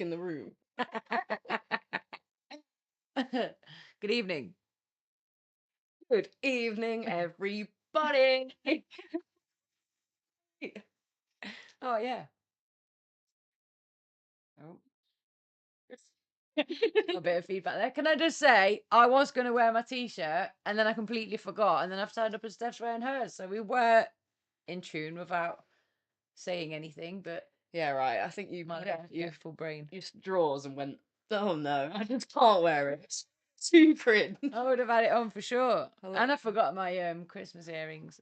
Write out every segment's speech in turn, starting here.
walk in the room. Good evening. Good evening, everybody. Oh yeah. Oh, a bit of feedback there. Can I just say, I was going to wear my t-shirt and then I completely forgot, and then I've turned up and Steph's wearing hers, so we were in tune without saying anything. But Yeah, right. I think you my you youthful brain. used drawers and went, oh no, I just can't wear it. It's too cringe. I would have had it on for sure. And I forgot my Christmas earrings.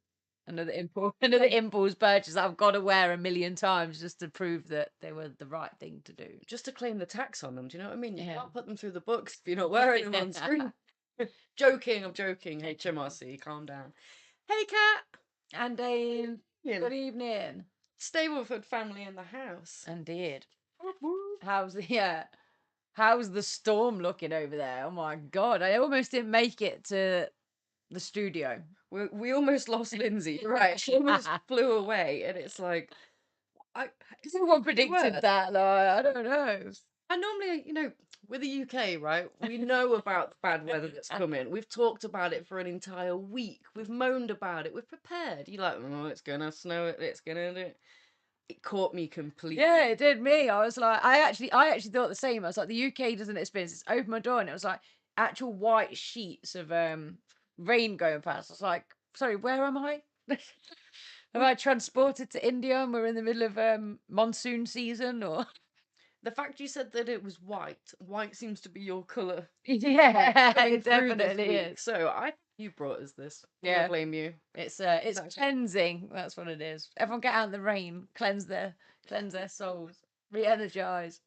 Another impulse purchase I've got to wear a million times just to prove that they were the right thing to do. Just to claim the tax on them, do you know what I mean? You Yeah. can't put them through the books if you're not wearing them on screen. Joking, I'm joking. HMRC, calm down. Hey, Kat. And Dave, Yeah. good evening. Stableford family in the house. Indeed. How's the storm looking over there? Oh my god, I almost didn't make it to the studio. We almost lost Lindsay. Right, she almost flew away, and it's like, no one predicted that. Like, I don't know. And normally, with the UK, right, we know about the bad weather that's coming. We've talked about it for an entire week. We've moaned about it. We've prepared. You're like, oh, it's gonna snow. It's gonna do. It caught me completely. Yeah, it did me. I was like, I actually thought the same. I was like, the UK doesn't experience this. Opened my door and it was like actual white sheets of rain going past. I was like, sorry, where am I? Am I transported to India and we're in the middle of monsoon season? Or The fact you said that it was white seems to be your colour. yeah, coming it through this definitely week. is. So you brought us this. Yeah. I blame you. It's Exactly. cleansing. That's what it is. Everyone get out in the rain, cleanse their souls, re-energize.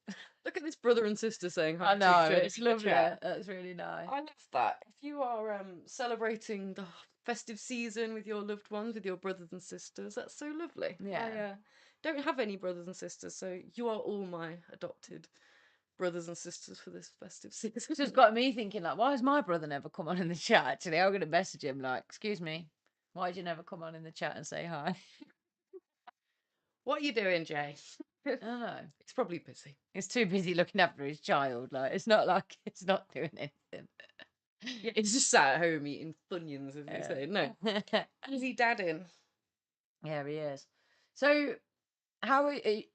Look at this brother and sister saying hi. I know, to each it's other in the lovely. chat. That's really nice. I love that. If you are celebrating the festive season with your loved ones, with your brothers and sisters, that's so lovely. Yeah. I don't have any brothers and sisters, so you are all my adopted brothers and sisters for this festive season. It's just got me thinking, like, why has my brother never come on in the chat? Actually, I'm gonna message him like, excuse me, why did you never come on in the chat and say hi? What are you doing, Jay? I don't know. He's probably busy. He's too busy looking after his child. Like, it's not like it's not doing anything. Yeah, he's just sat at home eating Funyuns, as they say. No. Is he dadding? Yeah, he is. So, how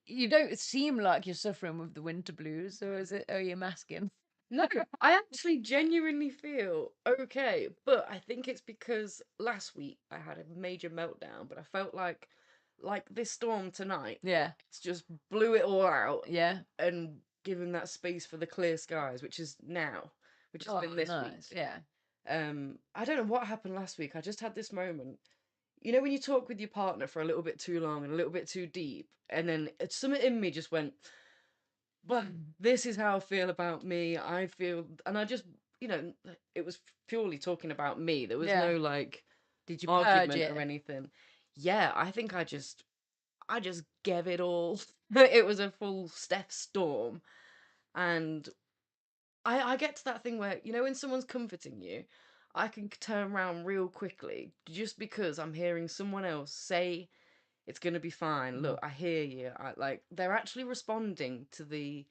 you don't seem like you're suffering with the winter blues, or are you masking? No, I actually genuinely feel okay, but I think it's because last week I had a major meltdown, but I felt like this storm tonight, Yeah, it's just blew it all out yeah. and given that space for the clear skies, which is now, which has been this week. Yeah. I don't know what happened last week. I just had this moment. You know when you talk with your partner for a little bit too long and a little bit too deep, and then something in me just went, but this is how I feel about me. I feel, and I just, it was purely talking about me. There was no like, did you argument purge it or anything. Yeah, I think I just gave it all. It was a full Steph storm, and I get to that thing where when someone's comforting you, I can turn around real quickly just because I'm hearing someone else say it's gonna be fine. Look, I hear you. They're actually responding to the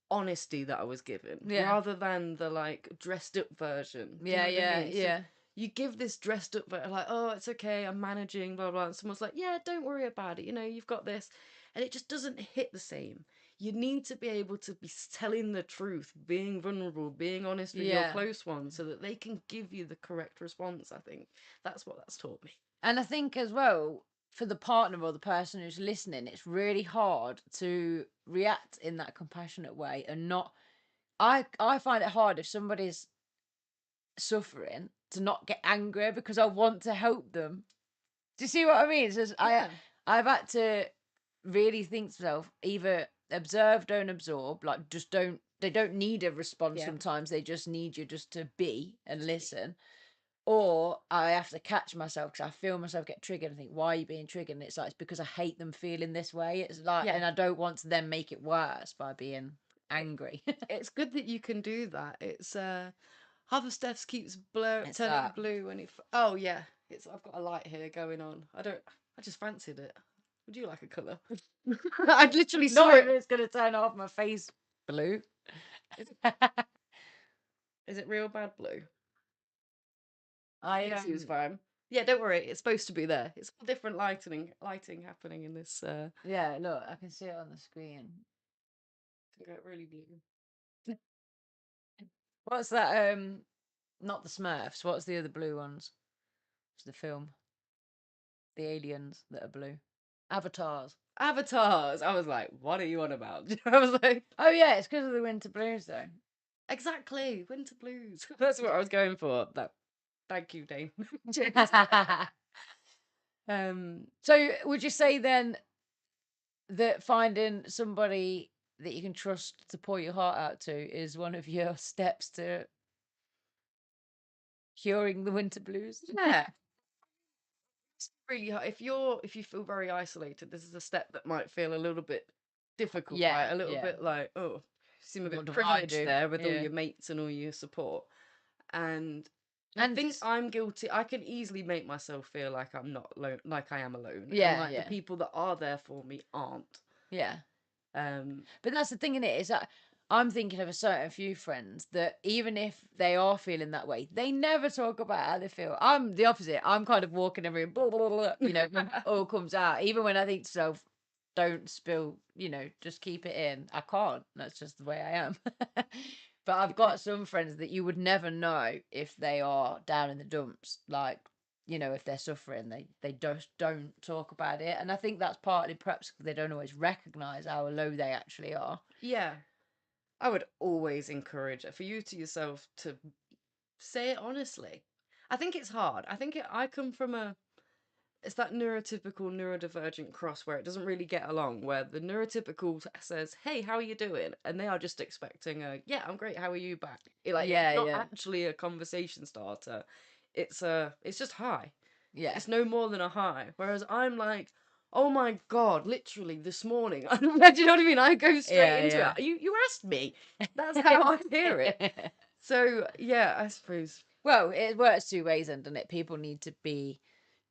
honesty that I was given rather than the dressed up version. Do you know what I mean? So you give this dressed up version, like, oh, it's okay, I'm managing, blah blah, and someone's like, yeah, don't worry about it, you've got this, and it just doesn't hit the same. You need to be able to be telling the truth, being vulnerable, being honest with your close ones so that they can give you the correct response. I think that's what that's taught me. And I think as well, for the partner or the person who's listening, it's really hard to react in that compassionate way and not. I find it hard if somebody's suffering to not get angry because I want to help them. Do you see what I mean? So I've had to really think to myself, either observe, don't absorb, like just don't. They don't need a response sometimes. They just need you just to be and listen. Or I have to catch myself because I feel myself get triggered and think, why are you being triggered? And it's like, it's because I hate them feeling this way. It's like, and I don't want to then make it worse by being angry. It's good that you can do that. It's half of Steph's keeps turning blue when oh yeah, I've got a light here going on. I just fancied it. Would you like a colour? I'd literally saw Not it. if it's gonna turn off my face Blue. Is it, is it real bad blue? I It seems fine. Yeah, don't worry. It's supposed to be there. It's all different lighting happening in this. yeah, look, I can see it on the screen. Can get really blue. What's that? Not the Smurfs. What's the other blue ones? It's the film. The aliens that are blue. Avatars. Avatars. I was like, what are you on about? I was like, Oh yeah, it's because of the winter blues though. exactly, winter blues. That's what I was going for. That. Thank you, Dane. Cheers. So would you say then that finding somebody that you can trust to pour your heart out to is one of your steps to curing the winter blues? Yeah, it's really hard. If you feel very isolated, this is a step that might feel a little bit difficult, right? Yeah, A little yeah. bit like, oh, you seem a What bit do I privileged do? there with all Yeah. your mates and all your support. And I And think I'm guilty. I can easily make myself feel like I'm not alone, like I am alone, and yeah, like the yeah, people that are there for me aren't. yeah. Um, But that's the thing in it is that I'm thinking of a certain few friends that even if they are feeling that way, they never talk about how they feel. I'm the opposite. I'm kind of walking every blah, blah, blah, you know, when it all comes out. Even when I think to myself, don't spill, you know, just keep it in. I can't. That's just the way I am. But I've got some friends that you would never know if they are down in the dumps. Like, you know, if they're suffering, they just don't talk about it. And I think that's partly perhaps because they don't always recognize how low they actually are. yeah, I would always encourage it for you to yourself to say it honestly. I think it's hard. I come from a it's that neurotypical neurodivergent cross where it doesn't really get along, where the neurotypical says, "Hey, how are you doing?" and they are just expecting a, "Yeah, I'm great. How are you?" back. It's Yeah, not yeah, actually a conversation starter. It's just hi. yeah, It's no more than a hi. Whereas I'm like, "Oh my god, literally this morning." Do you know what I mean? I go straight into yeah, it. You asked me. That's how I hear it. yeah. So yeah, I suppose. Well, it works two ways, then, doesn't it? People need to be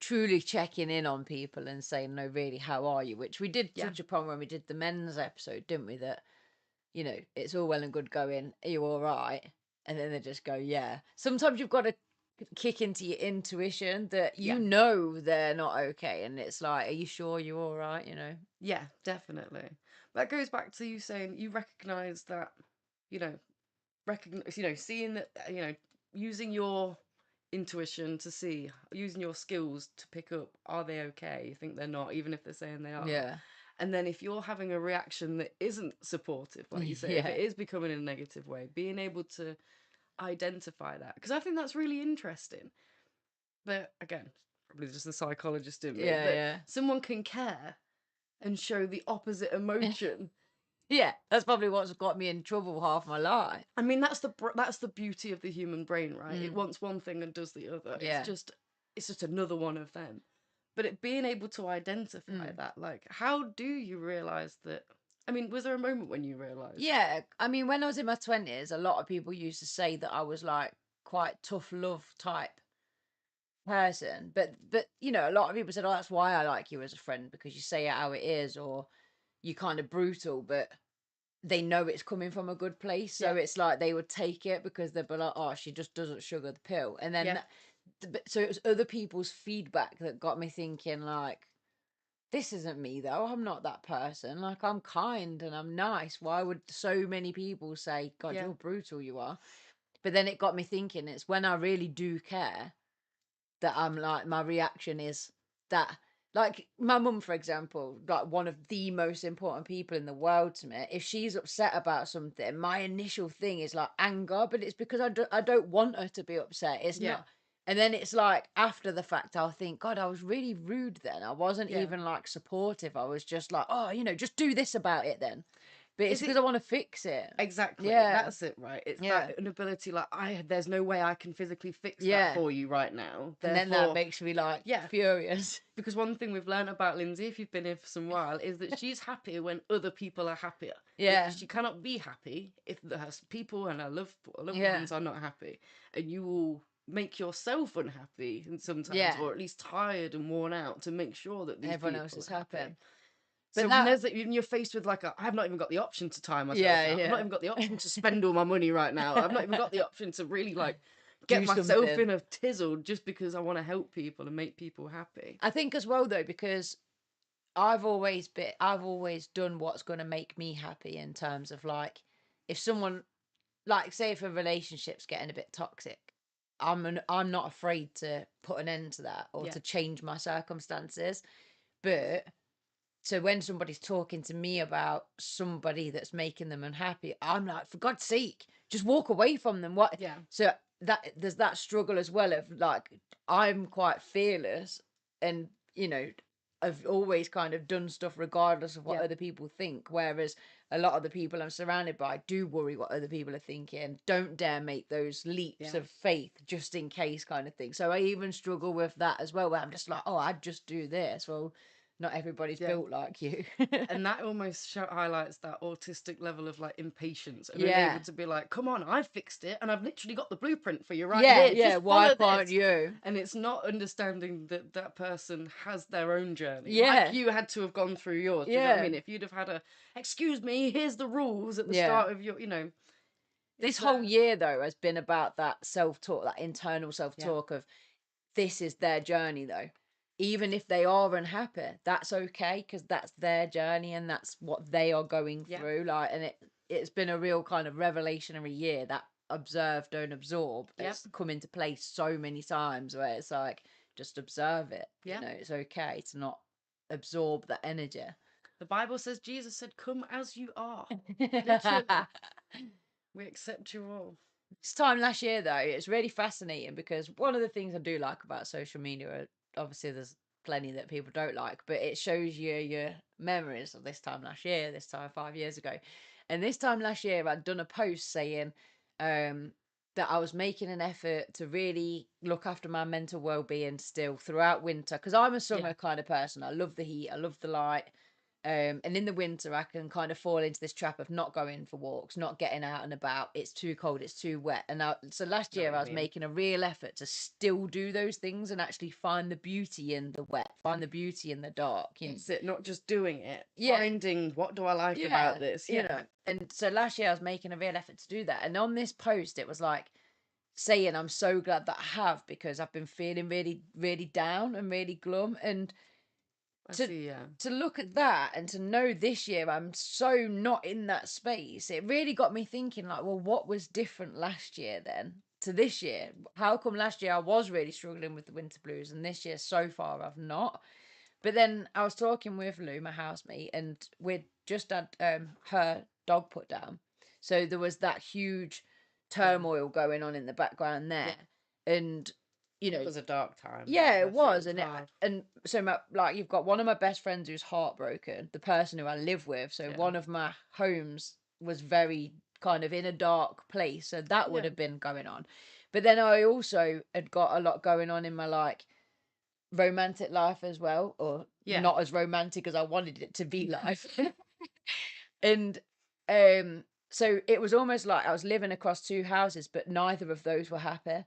truly checking in on people and saying, "No, really, how are you?" Which we did Yeah, touch upon when we did the men's episode, didn't we? That you know, it's all well and good going, "Are you all right?" And then they just go, "Yeah." Sometimes you've got to kick into your intuition that you yeah, know they're not okay, and it's like, "Are you sure you're all right?" You know? yeah, definitely. That goes back to you saying you recognize that, you know, seeing that, using your intuition to see, using your skills to pick up, are they okay? You think they're not, even if they're saying they are. Yeah, And then if you're having a reaction that isn't supportive, like you say, if yeah, it is becoming in a negative way, being able to identify that, because I think that's really interesting. But again, probably just the psychologist in me, that yeah, someone can care and show the opposite yeah. emotion. Yeah, that's probably what's got me in trouble half my life. I mean, that's the beauty of the human brain, right? It Mm, wants one thing and does the other. yeah. It's just another one of them. But it being able to identify Mm. that, like, how do you realize that? I mean, was there a moment when you realized? Yeah, I mean, when I was in my 20s, a lot of people used to say that I was like quite tough love type person. But you know, a lot of people said, "Oh, that's why I like you as a friend because you say it how it is, or you kind of brutal, but they know it's coming from a good place. So Yeah, it's like they would take it because they'd be like, oh, she just doesn't sugar the pill." And then, yeah, so it was other people's feedback that got me thinking, like, this isn't me though. I'm not that person. Like, I'm kind and I'm nice. Why would so many people say, God, yeah, you're brutal, you are? But then it got me thinking, it's when I really do care that I'm like, my reaction is that, like, my mum, for example, like one of the most important people in the world to me, if she's upset about something, my initial thing is like anger, but it's because I don't want her to be upset. It's yeah, not. And then it's like after the fact, I'll think, God, I was really rude then. I wasn't yeah. even like supportive. I was just like, oh, you know, just do this about it then. But it's Is because it I want to fix it. exactly? Yeah. That's it, right? It's Yeah. that inability, like, there's no way I can physically fix that Yeah. for you right now. And then that Therefore, makes me like yeah, furious. because one thing we've learned about Lindsay, if you've been here for some while, is that she's happier when other people are happier. Yeah. She cannot be happy if her people and her loved Yeah. ones are not happy, and you will make yourself unhappy and sometimes, Yeah. or at least tired and worn out, to make sure that these Everyone people else is are happy. happy. But So when that, when you're faced with like I've not even got the option to tire myself out. I've not yeah, even got the option to yeah. spend all my money right now. I've not even got the option to really like get Do myself something. in a tizzle just because I want to help people and make people happy. I think as well though, because I've always done what's going to make me happy in terms of like, if someone, like say if a relationship's getting a bit toxic, I'm not afraid to put an end to that or Yeah. to change my circumstances. But so when somebody's talking to me about somebody that's making them unhappy, I'm like, for God's sake, just walk away from them. What? Yeah. So that there's that struggle as well of like, I'm quite fearless, and I've always kind of done stuff regardless of what Yeah. other people think. Whereas a lot of the people I'm surrounded by do worry what other people are thinking, don't dare make those leaps Yeah. of faith just in case kind of thing. So I even struggle with that as well, where I'm just like, oh, I'd just do this. Well, not everybody's Yeah. built like you. And that almost highlights that autistic level of like impatience and unable Yeah. to be like, come on, I've fixed it and I've literally got the blueprint for you right Yeah, here. yeah. Just Why follow can't this. you? And it's not understanding that that person has their own journey, like Yeah. you had to have gone through yours. Do you know what I Yeah. mean? If you'd have had excuse me, here's the rules at the Yeah. start of your, This it's whole year though has been about that self-talk, that internal yeah, self-talk of this is their journey though. Even if they are unhappy, that's okay because that's their journey and that's what they are going yeah, through. Like, and it's been a real kind of revelationary year. That observe, don't absorb. yep, It's come into play so many times where it's like, just observe it. yeah. It's okay to not absorb that energy. The Bible says Jesus said, come as you are. Literally. We accept you all. This time last year, though, it's really fascinating because one of the things I do like about social media, obviously, there's plenty that people don't like, but it shows you your memories of this time last year, this time 5 years ago. And this time last year, I'd done a post saying that I was making an effort to really look after my mental well-being still throughout winter because I'm a Yeah, summer kind of person. I love the heat, I love the light. And in the winter, I can kind of fall into this trap of not going for walks, not getting out and about. It's too cold, it's too wet. So last know what year, you I was mean. making a real effort to still do those things and actually find the beauty in the wet, find the beauty in the dark. It's it, not just doing it, Yeah, finding what do I like about yeah, this. Yeah, And so last year, I was making a real effort to do that. And on this post, it was like saying, I'm so glad that I have because I've been feeling really, really down and really glum. And I to see. Yeah, to look at that and to know this year I'm so not in that space, it really got me thinking like, well, what was different last year then to this year? How come last year I was really struggling with the winter blues and this year so far I've not? But then I was talking with Lou, my housemate, and we'd just had her dog put down, so there was that huge yeah, turmoil going on in the background there. yeah. And It was a dark time. yeah, it Bless you. It was, was hard. and so like you've got one of my best friends who's heartbroken, the person who I live with. So Yeah, one of my homes was very kind of in a dark place, so that would yeah, have been going on. But then I also had got a lot going on in my like romantic life as well, or yeah. not as romantic as I wanted it to be life. And um, so it was almost like I was living across two houses, but neither of those were happy.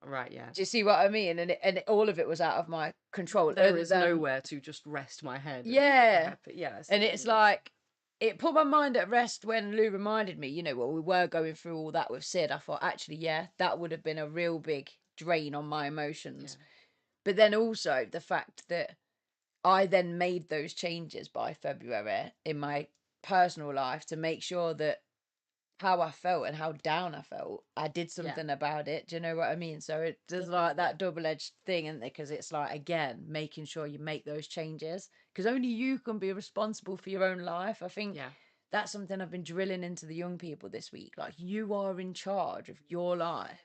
Right. Yeah. Do you see what I mean? All of it was out of my control, There other is than nowhere to just rest my head and be yeah. happy. Yeah, I see And what you it's mean. like it put my mind at rest when Lou reminded me, well, we were going through all that with Sid. I thought, actually, yeah, that would have been a real big drain on my Yeah, emotions. But then also the fact that I then made those changes by February in my personal life to make sure that how I felt and how down I felt, I did yeah, something about it. Do you know what I mean? So it does like definitely. that double-edged thing, isn't it? Because it's like, again, making sure you make those changes because only you can be responsible for your own life. I think Yeah. that's something I've been drilling into the young people this week. Like, you are in charge of your life.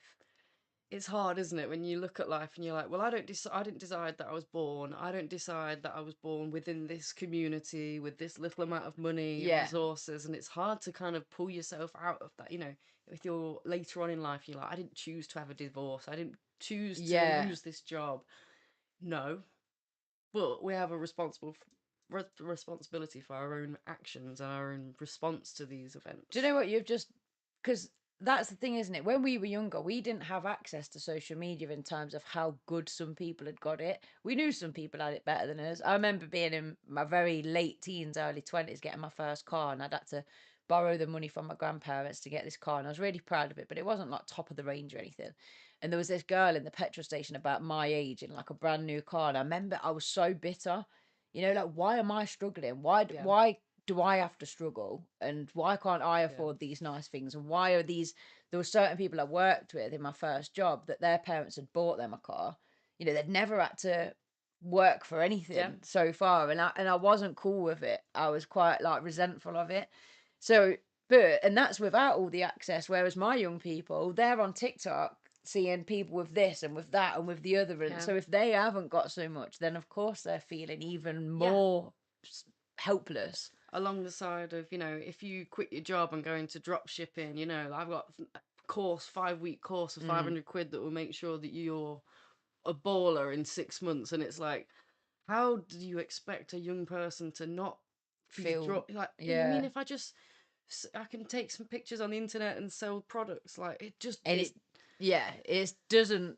It's hard, isn't it, when you look at life and you're like, well, I didn't decide that I was born. I don't decide that I was born within this community with this little amount of money and Yeah. resources. And it's hard to kind of pull yourself out of that. If you're later on in life, you're like, I didn't choose to have a divorce. I didn't choose to Yeah. lose this job. No, but we have a responsibility for our own actions and our own response to these Do you events. know what you've just, because that's the thing, isn't it? When we were younger, we didn't have access to social media in terms of how good some people had got it. We knew some people had it better than us. I remember being in my very late teens, early 20s, getting my first car, and I'd had to borrow the money from my grandparents to get this car. And I was really proud of it, but it wasn't like top of the range or anything. And there was this girl in the petrol station about my age in like a brand new car. And I remember I was so bitter. You know, like, why am I struggling? Yeah, Why do I have to struggle? And why can't I yeah, afford these nice things? And why are these, there were certain people I worked with in my first job that their parents had bought them a car. You know, they'd never had to work for yeah, anything so far. And I wasn't cool with it. I was quite like resentful of it. So, and that's without all the access. Whereas my young people, they're on TikTok seeing people with this and with that and with the other. And yeah, so if they haven't got so much, then of course they're feeling even yeah. more helpless. Along the side of, if you quit your job and go into drop shipping, I've got a course, 5-week course of Mm, 500 quid that will make sure that you're a baller in 6 months. And it's like, how do you expect a young person to not be feel, drop? Like, you mean yeah. if I can take some pictures on the internet and sell products? Like, it just, And yeah, it doesn't,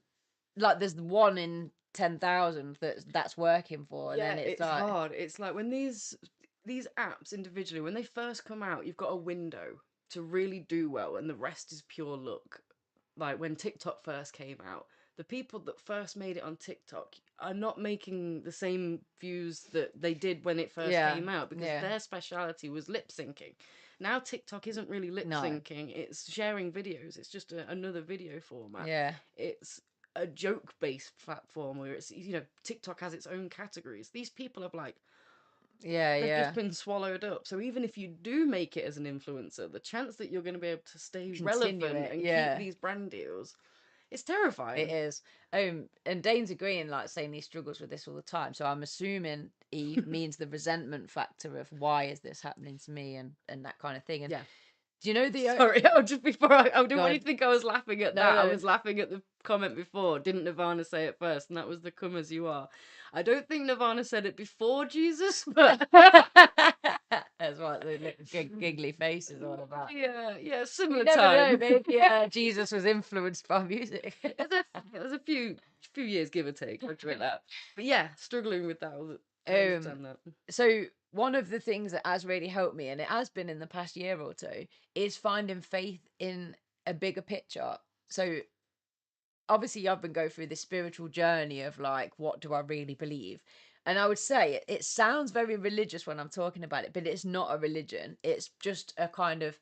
like, there's one in 10,000 that's working for. And yeah, then it's it's like, hard. It's like when these apps individually, when they first come out, you've got a window to really do well, and the rest is pure luck. Like when TikTok first came out, the people that first made it on TikTok are not making the same views that they did when it first yeah, came out, because yeah, their speciality was lip syncing. Now TikTok isn't really lip no, syncing, it's sharing videos. It's just another video format. yeah, It's a joke based platform where it's, TikTok has its own categories. These people have like, yeah, they've just yeah. been swallowed up. So even if you do make it as an influencer, the chance that you're going to be able to stay Continue relevant it, and keep yeah. these brand deals, it's It terrifying. is. And Dane's agreeing, like saying he struggles with this all the time. So I'm assuming he means the resentment factor of why is this happening to me and that kind of thing. And Yeah. do you know the Sorry, just before I didn't want you God? to think I was laughing at No, that. I no. was laughing at the comment before. Didn't Nirvana say it first? And that was the "come as you are." I don't think Nirvana said it before Jesus, but That's what the little giggly face is all about. yeah, yeah, You similar never know, time. maybe Jesus was influenced by music. It was a few years, give or take. I'll admit that. But yeah, struggling with that. I um, understand that. so one of the things that has really helped me, and it has been in the past year or two, is finding faith in a bigger picture. So obviously I've been going through this spiritual journey of like, what do I really believe? And I would say it sounds very religious when I'm talking about it, but it's not a religion. It's just a kind of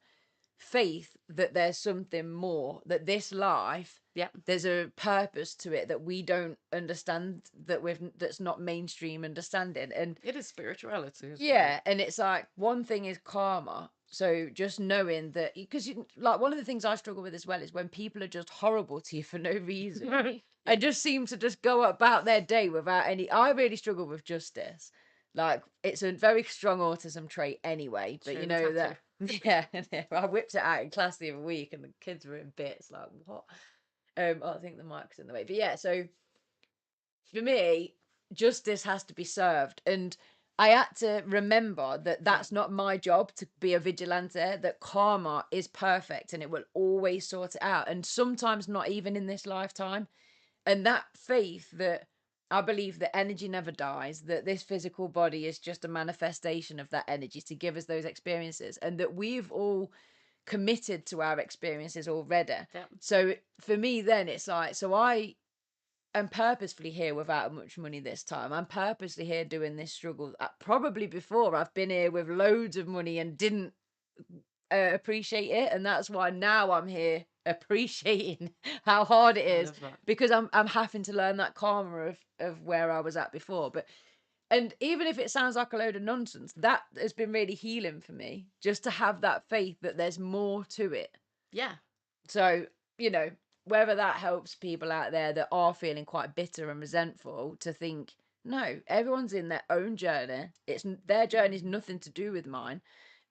faith that there's something more, that this life, Yeah, there's a purpose to it that we don't understand, that's not mainstream understanding. And it is spirituality, isn't it? yeah, and it's like one thing is karma. So just knowing that, because like one of the things I struggle with as well is when people are just horrible to you for no reason. Yeah, I just seem to just go about their day without any. I really struggle with justice. Like it's a very strong autism trait anyway, but show you the know tattoo. that. Yeah, I whipped it out in class the other week, and the kids were in bits. Like what? Oh, I think the mic's in the way, but yeah. So for me, justice has to be served. And I had to remember that Yeah, that's not my job to be a vigilante, that karma is perfect and it will always sort it out. And sometimes not even in this lifetime. And that faith that I believe that energy never dies, that this physical body is just a manifestation of that energy to give us those experiences, and that we've all committed to our experiences already. yeah, So for me, then it's like, so I'm purposefully here without much money this time. I'm purposely here doing this struggle. Probably before I've been here with loads of money and didn't appreciate it, and that's why now I'm here appreciating how hard it I is, love that. because I'm having to learn that karma of where I was at before. But and even if it sounds like a load of nonsense, that has been really healing for me, just to have that faith that there's more to it. Yeah, So, you know, whether that helps people out there that are feeling quite bitter and resentful to think, no, everyone's in their own journey. Their journey is nothing to do with mine.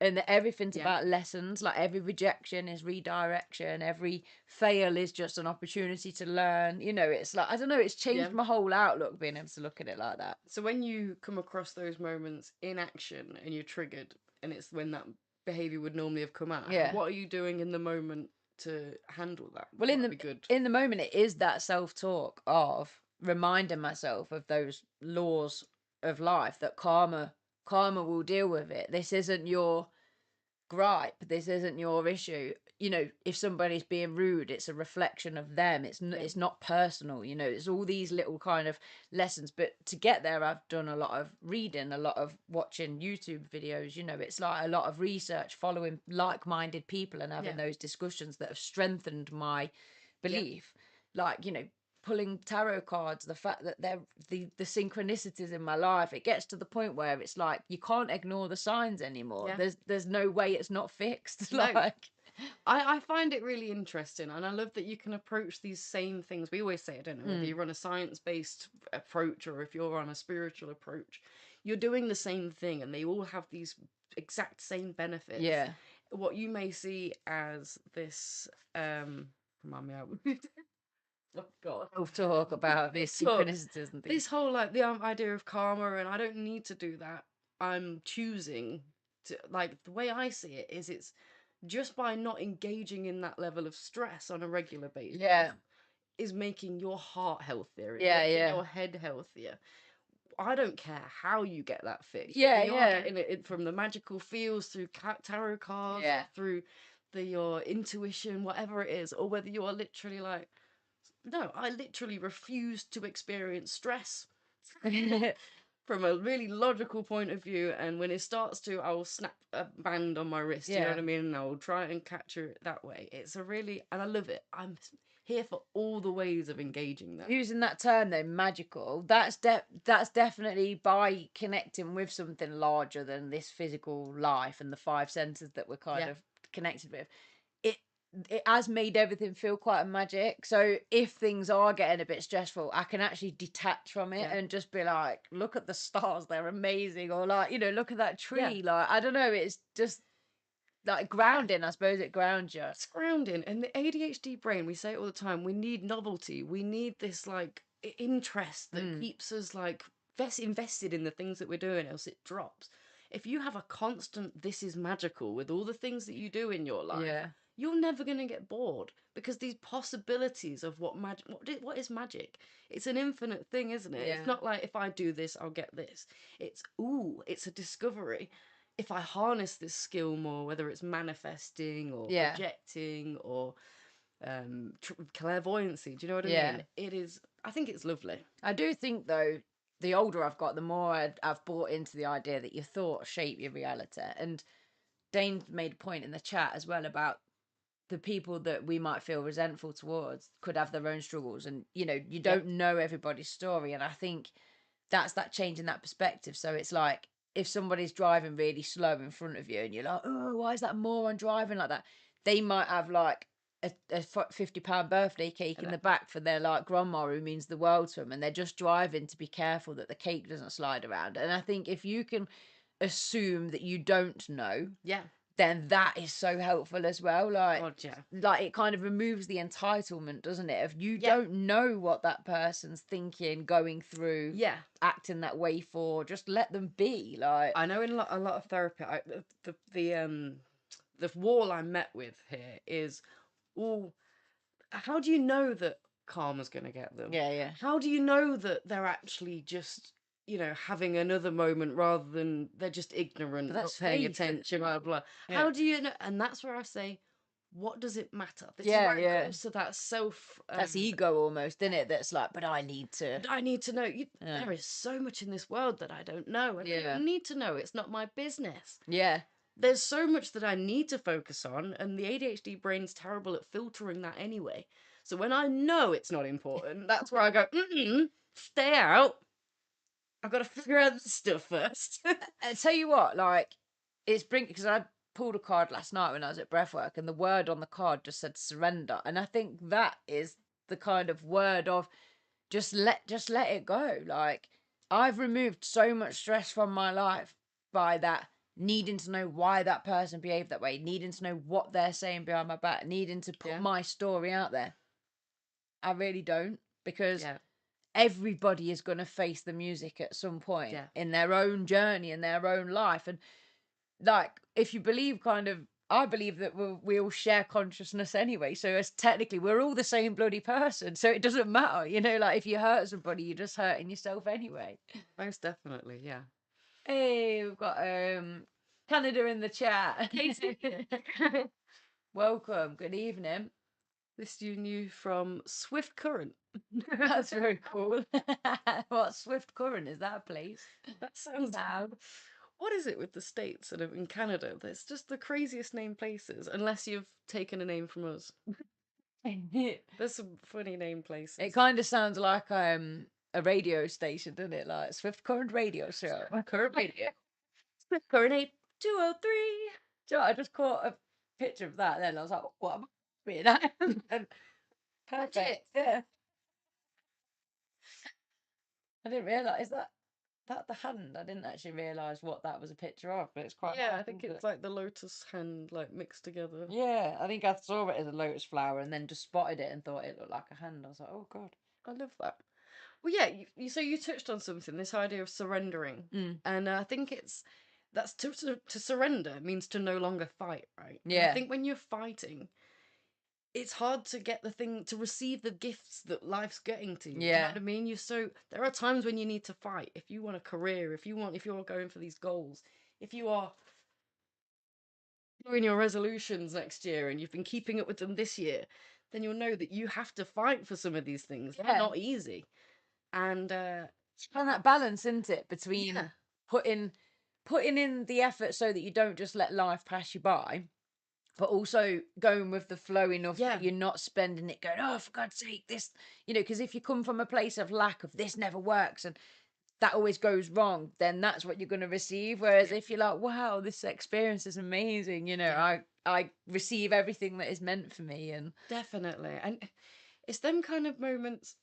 And that everything's yeah, about lessons. Like every rejection is redirection. Every fail is just an opportunity to learn. You know, it's like, I don't know, it's yeah. changed my whole outlook being able to look at it like that. So when you come across those moments in action and you're triggered, and it's when that behavior would normally have come out, Yeah. what are you doing in the moment to handle that Well, might be good. in the moment, it is that self-talk of reminding myself of those laws of life, that karma will deal with it. This isn't your gripe, this isn't your issue. You know, if somebody's being rude, it's a reflection of them. Yeah, It's not personal. You know, it's all these little kind of lessons. But to get there, I've done a lot of reading, a lot of watching YouTube videos. You know, it's like a lot of research, following like-minded people and having yeah, those discussions that have strengthened my yeah, belief. Like, you know, pulling tarot cards, the fact that they're the synchronicities in my life, it gets to the point where it's like you can't ignore the signs anymore. yeah. There's no way it's not fixed. No, Like, I find it really interesting, and I love that you can approach these same things. We always say, I don't know whether mm, you're on a science-based approach or if you're on a spiritual approach, you're doing the same thing, and they all have these exact same benefits. yeah, What you may see as this, remind me out. Oh God. self talk about these So synchronicities and things. this whole like the idea of karma, and I don't need to do that. I'm choosing to, like, the way I see it is it's just by not engaging in that level of stress on a regular basis Yeah, is making your heart healthier. It's yeah, making yeah, your head healthier. I don't care how you get that fixed. yeah, Whether you're yeah, getting it from the magical feels through tarot cards or yeah. through your intuition, whatever it is, or whether you are literally like, no, I literally refuse to experience stress from a really logical point of view. And when it starts to, I will snap a band on my wrist, you know what Yeah. I mean? And I will try and capture it that way. It's a really, and I love it. I'm here for all the ways of engaging that. Using that term though, magical, that's definitely by connecting with something larger than this physical life and the five senses that we're kind Yeah, of connected with. It it has made everything feel quite magic. So if things are getting a bit stressful, I can actually detach from it yeah, and just be like, look at the stars, they're amazing. Or like, you know, look at that yeah. tree. Like, I don't know, it's just like Yeah. grounding, I suppose it grounds you. It's grounding. And the ADHD brain, we say it all the time, we need novelty. We need this like interest that Mm, keeps us like invested in the things that we're doing, else it drops. If you have a constant, this is magical with all the things that you do in your life, yeah, you're never going to get bored because these possibilities of what is magic? It's an infinite thing, isn't it? It's yeah, not like if I do this, I'll get this. It's, ooh, it's a discovery. If I harness this skill more, whether it's manifesting or yeah, projecting or clairvoyancy, do you know what I yeah. mean? It is. I think it's lovely. I do think though, the older I've got, the more I've bought into the idea that your thoughts shape your reality. And Dane made a point in the chat as well about the people that we might feel resentful towards could have their own struggles, and you know, you Yeah, don't know everybody's story. And I think that's that change in that perspective. So it's like if somebody's driving really slow in front of you and you're like, oh, why is that moron driving like that? They might have like a £50 birthday cake and in the back for their like grandma who means the world to them, and they're just driving to be careful that the cake doesn't slide around. And I think if you can assume that you don't know, yeah. then that is so helpful as well. God, yeah, Like it kind of removes the entitlement, doesn't it? If you yeah, don't know what that person's thinking, going through, yeah. acting that way for, just let them be. Like, I know in a lot of therapy, the wall I'm met with here is, oh, how do you know that karma's going to get them? yeah, yeah. How do you know that they're actually just, having another moment rather than they're just But ignorant, not that's paying faith. attention, blah, blah. Yeah, How do you know? And that's where I say, what does it matter? This is yeah, where it yeah. goes to that self. That's ego almost, isn't it? That's like, but I need to. I need to know. Yeah, There is so much in this world that I don't know, and I yeah, don't need to know. It's not my business. yeah. There's so much that I need to focus on, and the ADHD brain's terrible at filtering that anyway. So when I know it's not important, that's where I go, stay out. I've got to figure out this stuff first. I tell you what, like, it's bring because I pulled a card last night when I was at breathwork, and the word on the card just said surrender, and I think that is the kind of word of just let it go. Like, I've removed so much stress from my life by that needing to know why that person behaved that way, needing to know what they're saying behind my back, needing to put Yeah, my story out there. I really don't, because yeah, everybody is going to face the music at some point yeah, in their own journey in their own life. And like, if you believe kind of I believe that we all share consciousness anyway. So as technically we're all the same bloody person. So it doesn't matter, like if you hurt somebody, you're just hurting yourself anyway. Most definitely, yeah. Hey, we've got Canada in the chat. Welcome. Good evening. This you knew from Swift Current. That's very cool. What Swift Current is that a place? That sounds. Sound. What is it with the States and in Canada? There's just the craziest named places, unless you've taken a name from us. There's some funny named places. It kind of sounds like a radio station, doesn't it? Like Swift Current Radio Show. Current Radio. Swift Current 8203. Do you know what, I just caught a picture of that then. I was like, what am I being at? Perfect. Yeah. I didn't realise that the hand. I didn't actually realise what that was a picture of, but it's quite. Yeah, I think it's like the lotus hand, like mixed together. Yeah, I think I saw it as a lotus flower and then just spotted it and thought it looked like a hand. I was like, oh god, I love that. Well, yeah. So you touched on something. This idea of surrendering, and I think that's to surrender means to no longer fight, right? And yeah. I think when you're fighting, it's hard to get the thing to receive the gifts that life's getting to you. Do you know what I mean? There are times when you need to fight. If you want a career, if you're going for these goals, if you are doing your resolutions next year and you've been keeping up with them this year, then you'll know that you have to fight for some of these things. They're not easy. And it's kind of that balance, isn't it, between putting in the effort so that you don't just let life pass you by, but also going with the flow enough that you're not spending it going, oh, for God's sake, this, because if you come from a place of lack of this never works and that always goes wrong, then that's what you're going to receive. Whereas if you're like, wow, this experience is amazing, I receive everything that is meant for me. And definitely. And it's them kind of moments.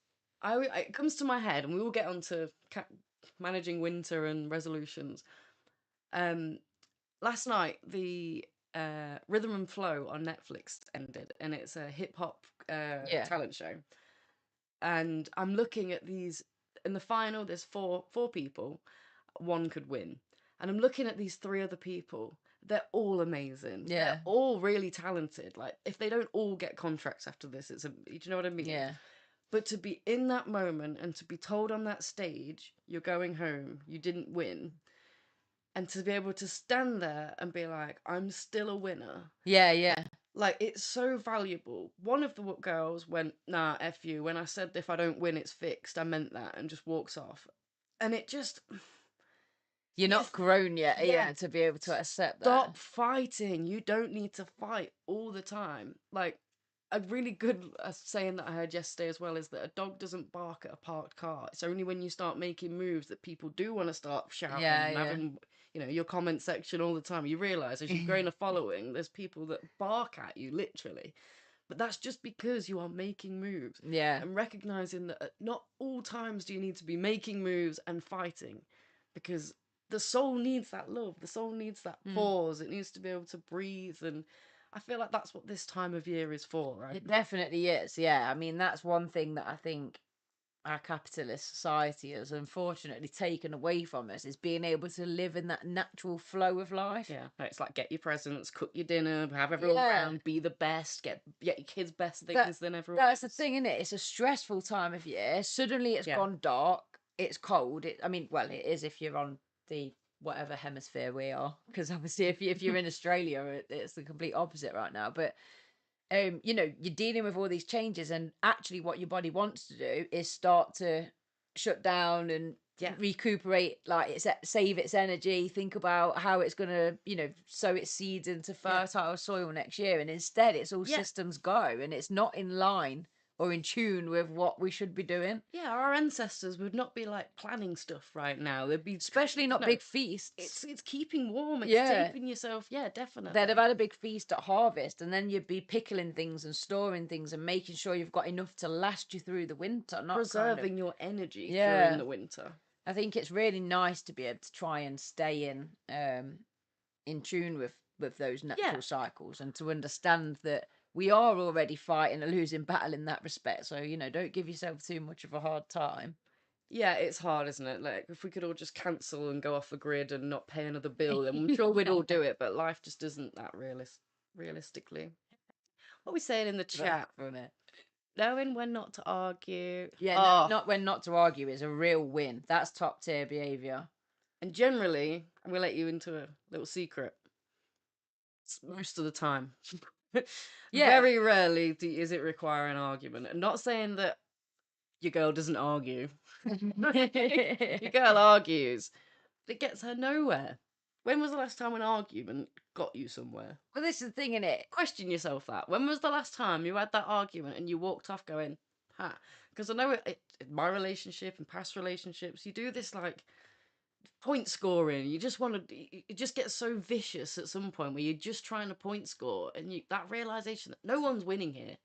It comes to my head, and we will get onto managing winter and resolutions. Last night the Rhythm and Flow on Netflix ended, and it's a hip hop talent show. And I'm looking at these in the final. There's four people, one could win, and I'm looking at these three other people. They're all amazing. They're all really talented. Like if they don't all get contracts after this, do you know what I mean? Yeah. But to be in that moment and to be told on that stage, you're going home, you didn't win, and to be able to stand there and be like, I'm still a winner. Yeah, yeah. Like, it's so valuable. One of the girls went, nah, F you. When I said if I don't win, it's fixed, I meant that, and just walks off. And it just. You're not grown yet, to be able to accept that. Stop fighting. You don't need to fight all the time. Like, a really good saying that I heard yesterday as well is that a dog doesn't bark at a parked car. It's only when you start making moves that people do want to start shouting and having, your comment section all the time. You realise as you've grown a following, there's people that bark at you, literally. But that's just because you are making moves. Yeah. And recognising that at not all times do you need to be making moves and fighting. Because the soul needs that love. The soul needs that pause. It needs to be able to breathe. And I feel like that's what this time of year is for, right? It definitely is, yeah. I mean, that's one thing that I think our capitalist society has unfortunately taken away from us, is being able to live in that natural flow of life. Yeah, it's like get your presents, cook your dinner, have everyone around, be the best, get your kids best things than everyone else. That's the thing, isn't it? It's a stressful time of year. Suddenly it's gone dark, it's cold. It is if you're on the whatever hemisphere we are, because obviously if you're in Australia, it's the complete opposite right now. But you're dealing with all these changes, and actually what your body wants to do is start to shut down and recuperate, like save its energy, think about how it's going to sow its seeds into fertile soil next year. And instead it's all systems go, and it's not in line or in tune with what we should be doing. Yeah, our ancestors would not be like planning stuff right now. They'd be especially not big feasts. It's keeping warm. It's taping yourself. Yeah, definitely. They'd have had a big feast at harvest, and then you'd be pickling things and storing things and making sure you've got enough to last you through the winter. Not preserving your energy during the winter. I think it's really nice to be able to try and stay in tune with those natural cycles, and to understand that we are already fighting a losing battle in that respect. So, don't give yourself too much of a hard time. Yeah, it's hard, isn't it? Like, if we could all just cancel and go off the grid and not pay another bill, then I'm sure we'd all do it, but life just isn't that realist. realistically. What are we saying in the That's chat? funny. Knowing when not to argue. Yeah, no, Oh, not when not to argue is a real win. That's top tier behaviour. and generally, I'm gonna let you into a little secret. Most of the time. Yeah. Very rarely is it require an argument. And not saying that your girl doesn't argue. Your girl argues, but it gets her nowhere. When was the last time an argument got you somewhere? Well, this is the thing, innit? Question yourself that. When was the last time you had that argument and you walked off going, ha? Because I know in my relationship and past relationships, you do this like point scoring. You just want to, it just gets so vicious at some point where you're just trying to point score and that realization that no one's winning here.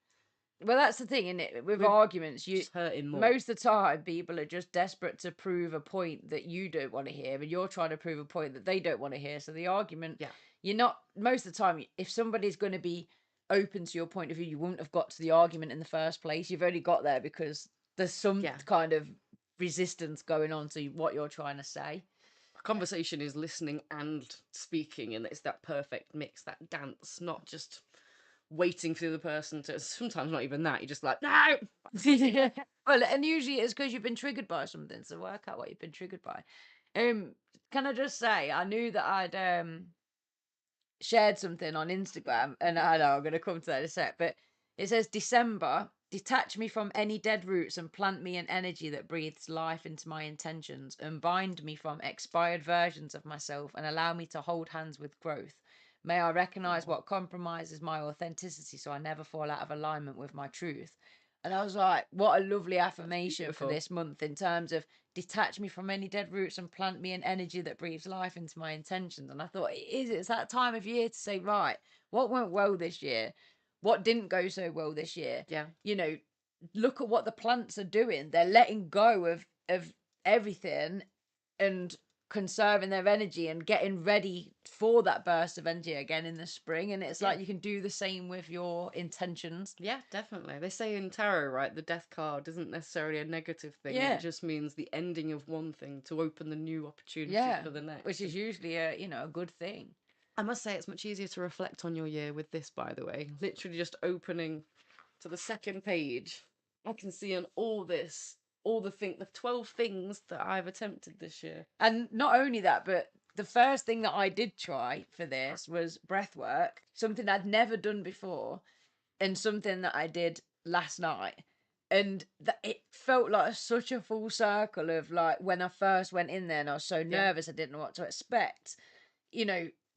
Well, that's the thing, innit? With We're arguments, just hurting more. most of the time people are just desperate to prove a point that you don't want to hear, and you're trying to prove a point that they don't want to hear. So the argument, Yeah. you're not, most of the time, if somebody's going to be open to your point of view, you wouldn't have got to the argument in the first place. You've only got there because there's some kind of resistance going on to what you're trying to say. A conversation is listening and speaking, and it's that perfect mix, that dance, not just waiting for the other person to, sometimes not even that, you're just like, no. Well, and usually it's because you've been triggered by something, so work out what you've been triggered by. Can I just say, I knew that I'd shared something on Instagram, and I know I'm going to come to that in a sec, but it says December, detach me from any dead roots and plant me an energy that breathes life into my intentions, and bind me from expired versions of myself and allow me to hold hands with growth. May I recognize what compromises my authenticity so I never fall out of alignment with my truth. And I was like, what a lovely affirmation for this month in terms of detach me from any dead roots and plant me an energy that breathes life into my intentions. And I thought, it's that time of year to say, right, what went well this year? What didn't go so well this year? Yeah. You know, look at what the plants are doing. They're letting go of everything and conserving their energy and getting ready for that burst of energy again in the spring. And it's like you can do the same with your intentions. Yeah, definitely. They say in tarot, right, the death card isn't necessarily a negative thing. Yeah. It just means the ending of one thing to open the new opportunity for the next. Which is usually a good thing. I must say it's much easier to reflect on your year with this, by the way. Literally just opening to the second page. I can see on all this, the 12 things that I've attempted this year. And not only that, but the first thing that I did try for this was breath work, something I'd never done before, and something that I did last night. And that it felt like such a full circle of like when I first went in there and I was so nervous, I didn't know what to expect,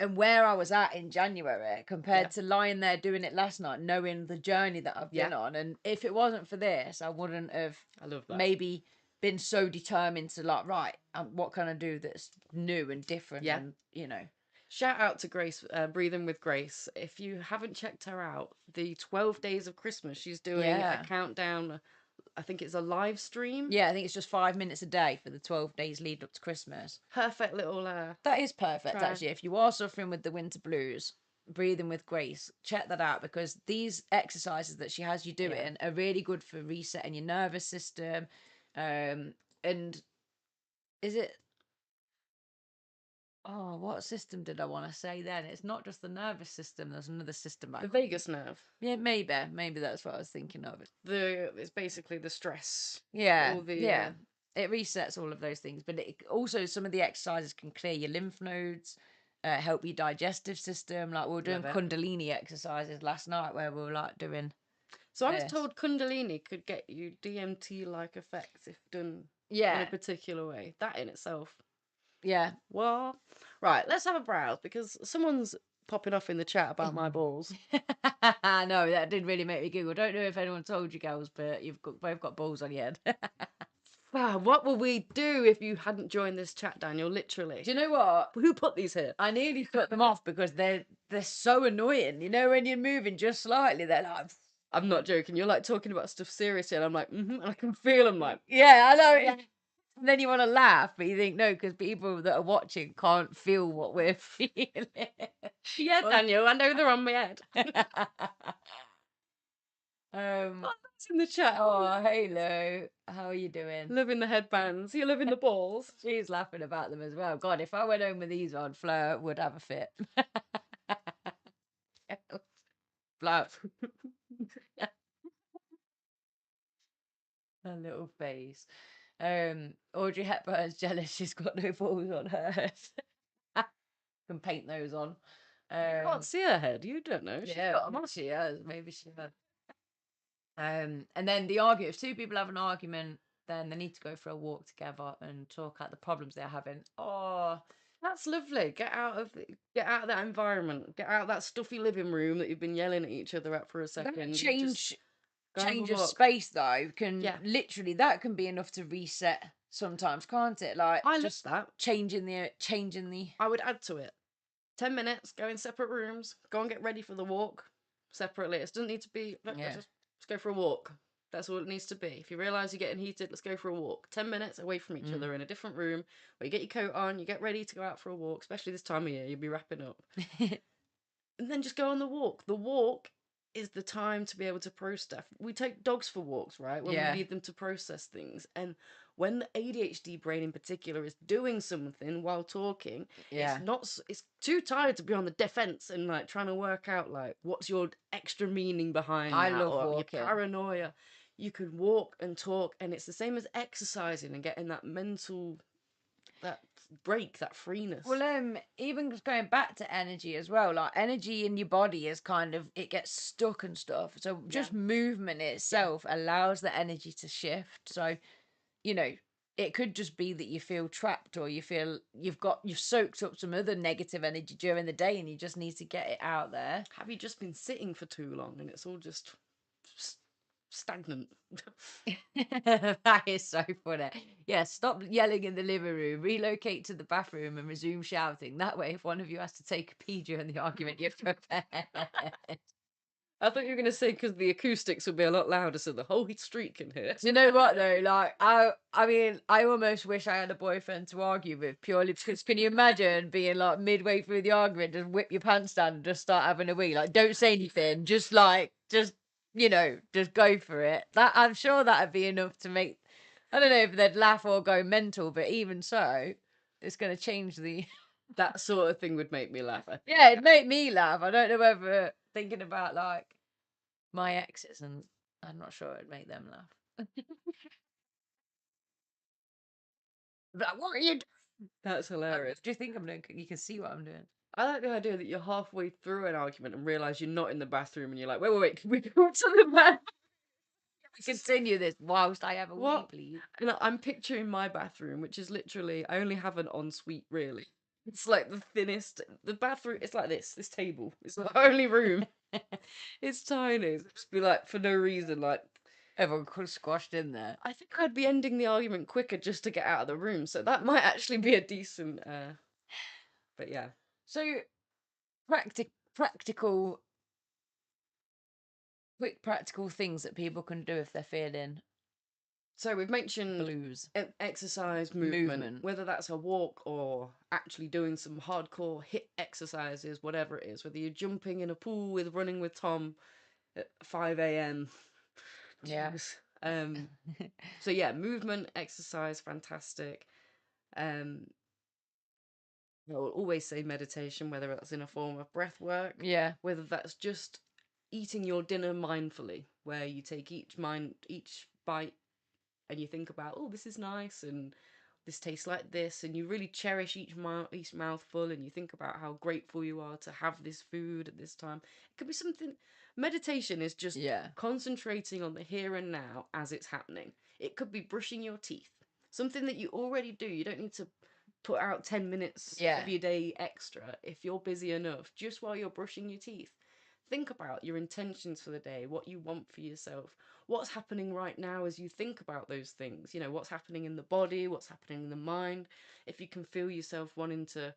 and where I was at in January compared to lying there doing it last night, knowing the journey that I've been on. And if it wasn't for this, I wouldn't have maybe been so determined to like, right, what can I do that's new and different? And shout out to Grace, Breathing with Grace. If you haven't checked her out, the 12 days of Christmas, she's doing a countdown. I think it's a live stream. Yeah, I think it's just 5 minutes a day for the 12 days lead up to Christmas. Perfect little that is perfect actually. If you are suffering with the winter blues, Breathing with Grace, check that out, because these exercises that she has you doing are really good for resetting your nervous system. And is it what system did I want to say then? It's not just the nervous system, there's another system. The vagus nerve. Yeah, maybe that's what I was thinking of. It's basically the stress. Yeah, it resets all of those things, but it also, some of the exercises can clear your lymph nodes, help your digestive system. Like we were doing Kundalini exercises last night where we were like doing. So I was told Kundalini could get you DMT-like effects if done in a particular way. That in itself. Yeah. Well, right, let's have a browse, because someone's popping off in the chat about my balls. No, that did really make me giggle. Don't know if anyone told you, girls, but you've both got balls on your head. Wow, what would we do if you hadn't joined this chat, Daniel? Literally. Do you know what? Who put these here? I nearly put them off because they're so annoying. You know, when you're moving just slightly, they're like. I'm not joking. You're like talking about stuff seriously, and I'm like, and I can feel them like. Yeah, I know. Yeah. And then you want to laugh, but you think no, because people that are watching can't feel what we're feeling. Yeah, Daniel, I know they're on my head. That's in the chat. Oh, hello. How are you doing? Loving the headbands. You're loving the balls. She's laughing about them as well. God, if I went home with these on, Fleur would have a fit. Like a little face. Audrey Hepburn's jealous she's got no balls on hers. Can paint those on. Can't see her head. You don't know. She's Yeah, got a mask. she has. Maybe she has. And then the argument. If two people have an argument, then they need to go for a walk together and talk out the problems they're having. Oh, That's lovely. Get out of that environment. Get out of that stuffy living room that you've been yelling at each other at for a that second. Just change go have a change of walk. space though can Yeah, literally that can be enough to reset sometimes, can't it? Like I love just that. changing the I would add to it. 10 minutes, go in separate rooms, go and get ready for the walk separately. It doesn't need to be, yeah. let's go for a walk. That's all it needs to be. If you realise you're getting heated, let's go for a walk. 10 minutes away from each Mm. other in a different room where you get your coat on, you get ready to go out for a walk, especially this time of year, you'll be wrapping up. And then just go on the walk. The walk is the time to be able to process stuff. We take dogs for walks, right? When we Yeah. need them to process things. And when the ADHD brain in particular is doing something while talking, Yeah. it's too tired to be on the defense and like trying to work out like what's your extra meaning behind I that love or your walking. paranoia. You could walk and talk, and it's the same as exercising and getting that mental that break, that freeness. Well, even just going back to energy as well, like energy in your body is kind of it gets stuck and stuff. So just movement itself allows the energy to shift. So, you know, it could just be that you feel trapped or you feel you've soaked up some other negative energy during the day and you just need to get it out there. Have you just been sitting for too long and it's all just stagnant? That is so funny. Yeah, stop yelling in the living room, relocate to the bathroom, and resume shouting. That way, if one of you has to take a pee during the argument, you're prepared. I thought you were going to say because the acoustics would be a lot louder so the whole street can hear. Do you know what though? Like, I mean, I almost wish I had a boyfriend to argue with purely because can you imagine being like midway through the argument, just whip your pants down and just start having a wee? Like, don't say anything, just just go for it. That I'm sure that'd be enough to make. I don't know if they'd laugh or go mental, but even so, it's going to change the. That sort of thing would make me laugh. Yeah, it'd make me laugh. I don't know whether thinking about like my exes, and I'm not sure it'd make them laugh. Like, what are you doing? That's hilarious. Do you think I'm doing? You can see what I'm doing. I like the idea that you're halfway through an argument and realise you're not in the bathroom and you're like, wait, can we go to the bathroom? Continue this whilst I have a wee, What? please. And I'm picturing my bathroom, which is literally, I only have an ensuite really. It's like the thinnest, the bathroom, it's like this table. It's the only room. It's tiny. It'd just be like, for no reason, like, Everyone could have squashed in there. I think I'd be ending the argument quicker just to get out of the room. So that might actually be a decent, but yeah. So, practical, quick practical things that people can do if they're feeling So we've mentioned blues. Exercise, movement, whether that's a walk or actually doing some hardcore hit exercises, whatever it is, whether you're jumping in a pool with running with Tom at 5 a.m. Yeah. So yeah, movement, exercise, fantastic. I will always say meditation, whether that's in a form of breath work, Yeah. whether that's just eating your dinner mindfully, where you take each bite and you think about, oh, this is nice and this tastes like this, and you really cherish each mouthful, and you think about how grateful you are to have this food at this time. It could be something. Meditation is just concentrating on the here and now as it's happening. It could be brushing your teeth, something that you already do. You don't need to put out 10 minutes of your day extra if you're busy enough. Just while you're brushing your teeth, think about your intentions for the day, what you want for yourself, what's happening right now as you think about those things. You know, what's happening in the body, what's happening in the mind. If you can feel yourself wanting to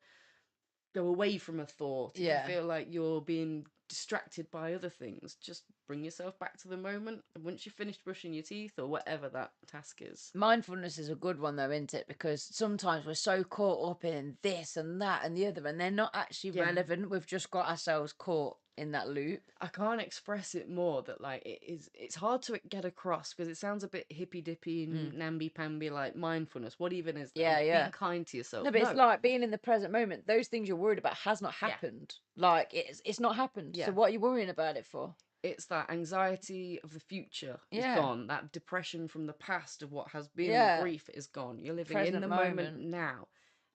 go away from a thought, if you feel like you're being distracted by other things, just bring yourself back to the moment. And once you've finished brushing your teeth or whatever that task is. Mindfulness is a good one though, isn't it? Because sometimes we're so caught up in this and that and the other, and they're not actually relevant. We've just got ourselves caught in that loop. I can't express it more that like it's hard to get across because it sounds a bit hippy dippy and Mm. namby pamby like mindfulness. What even is that? Yeah, Being yeah. kind to yourself. No, but it's No. like being in the present moment. Those things you're worried about has not Yeah. happened. Like it's not happened. So Yeah. what are you worrying about it for? It's that anxiety of the future is Yeah. gone. That depression from the past of what has been, the Yeah. grief is gone. You're living in Present the moment moment. now.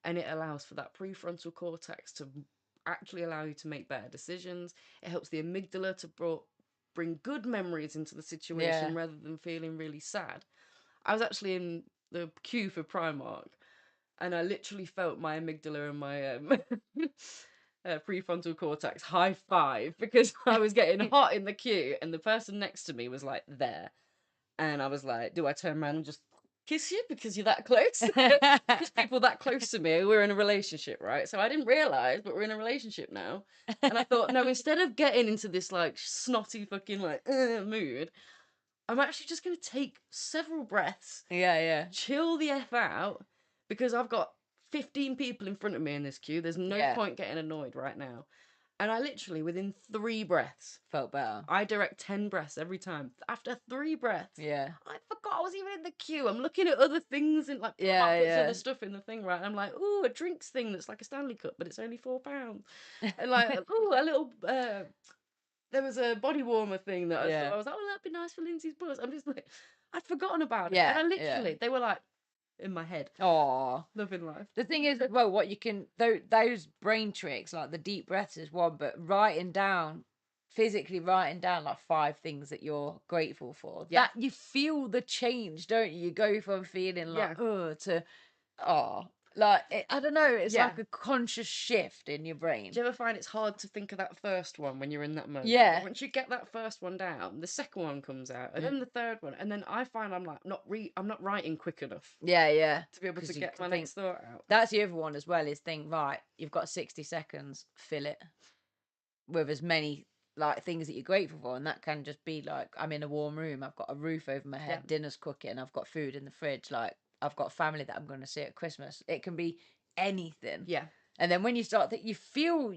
And it allows for that prefrontal cortex to actually allow you to make better decisions. It helps the amygdala to bring good memories into the situation Yeah. rather than feeling really sad. I was actually in the queue for Primark and I literally felt my amygdala and my prefrontal cortex high five because I was getting hot in the queue and the person next to me was like there. And I was like, do I turn around and just kiss you because you're that close? Because people that close to me, we're in a relationship, right? So I didn't realize, but we're in a relationship now. And I thought, no, instead of getting into this like snotty fucking like mood, I'm actually just going to take several breaths, Yeah, yeah. chill the F out, because I've got 15 people in front of me in this queue. There's no Yeah. point getting annoyed right now. And I literally, within 3 breaths, Felt better. I direct 10 breaths every time. After 3 breaths, Yeah. I forgot I was even in the queue. I'm looking at other things and like Yeah, pockets of yeah. the stuff in the thing, right? And I'm like, ooh, a drinks thing that's like a Stanley Cup, but it's only £4. And like, ooh, a little there was a body warmer thing that I saw. Yeah. I was like, oh, that'd be nice for Lindsay's buzz. I'm just like, I'd forgotten about it. And Yeah, I yeah. literally, they were like, in my head, Oh. loving life. The thing is, well, what you can those brain tricks, like the deep breaths is one, but physically writing down like 5 things that you're grateful for. Yeah. That you feel the change, don't you? You go from feeling like Yeah. to like I don't know. It's Yeah. like a conscious shift in your brain. Do you ever find it's hard to think of that first one when you're in that moment? Yeah. But once you get that first one down, the second one comes out, and then the third one, and then I find I'm like I'm not writing quick enough Yeah, yeah. to be able to 'Cause you get my think next thought out. that's the other one as well. Is think right. You've got 60 seconds. Fill it with as many like things that you're grateful for, and that can just be like I'm in a warm room, I've got a roof over my head, Yeah. dinner's cooking, I've got food in the fridge, like I've got family that I'm going to see at Christmas. It can be anything. Yeah, And then when you start that, you feel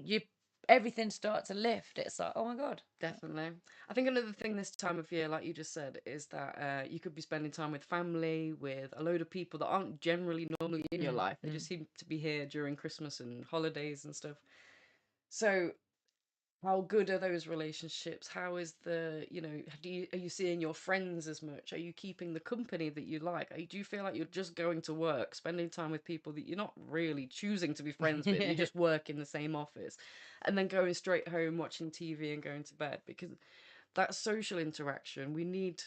everything starts to lift. It's like, oh my god. definitely. I think another thing this time of year, like you just said, is that you could be spending time with family, with a load of people that aren't generally normally in your life. They just seem to be here during Christmas and holidays and stuff. So how good are those relationships? How is are you seeing your friends as much? Are you keeping the company that you like? Do you feel like you're just going to work, spending time with people that you're not really choosing to be friends with? You just work in the same office and then going straight home, watching TV and going to bed? Because that social interaction, we need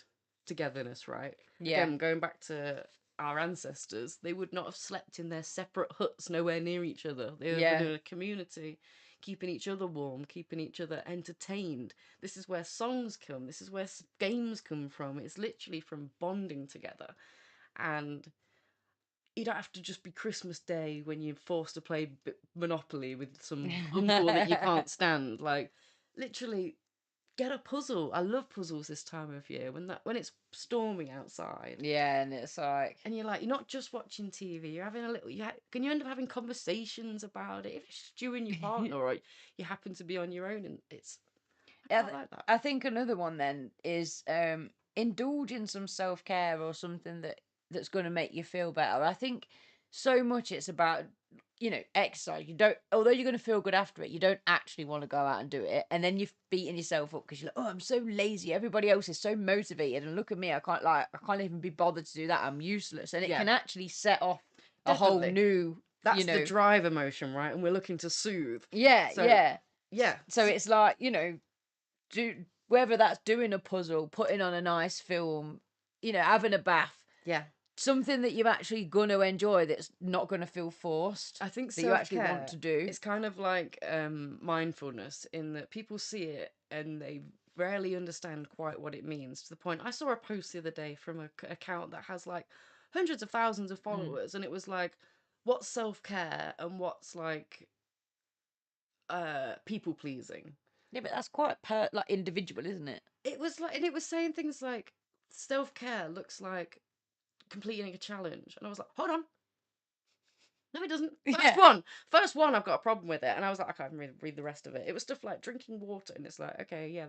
togetherness, right? Yeah. Again, going back to our ancestors, they would not have slept in their separate huts nowhere near each other. They would have been in a community, keeping each other warm, keeping each other entertained. This is where songs come. This is where games come from. It's literally from bonding together. And you don't have to just be Christmas Day when you're forced to play Monopoly with some uncle that you can't stand. Like, literally, get a puzzle. I love puzzles this time of year when it's storming outside. Yeah, and it's like, And you're like, you're not just watching TV. You're having a little. Can you end up having conversations about it? If it's just you and your partner, or you happen to be on your own, and I quite like that. I think another one then is indulge in some self-care or something that's going to make you feel better. I think so much it's about exercise. You don't, although you're going to feel good after it, you don't actually want to go out and do it, and then you're beating yourself up because you're like, oh, I'm so lazy, everybody else is so motivated, and look at me, I can't even be bothered to do that, I'm useless. And it can actually set off a whole Definitely. new That's the drive emotion, right? And we're looking to soothe. yeah. Yeah. So it's like, do whether that's doing a puzzle, putting on a nice film, having a bath, Yeah. something that you're actually gonna enjoy, that's not gonna feel forced. I think that you actually self-care, want to do. it's kind of like mindfulness in that people see it and they rarely understand quite what it means, to the point I saw a post the other day from a account that has like hundreds of thousands of followers, and it was like, what's self-care and what's like people pleasing. Yeah, but that's quite like individual, isn't it? It was like, and it was saying things like self-care looks like completing a challenge, and I was like, hold on, No, it doesn't. Yeah. First one, I've got a problem with it, and I was like, I can't even read the rest of it. It was stuff like drinking water, and it's like, okay, yeah,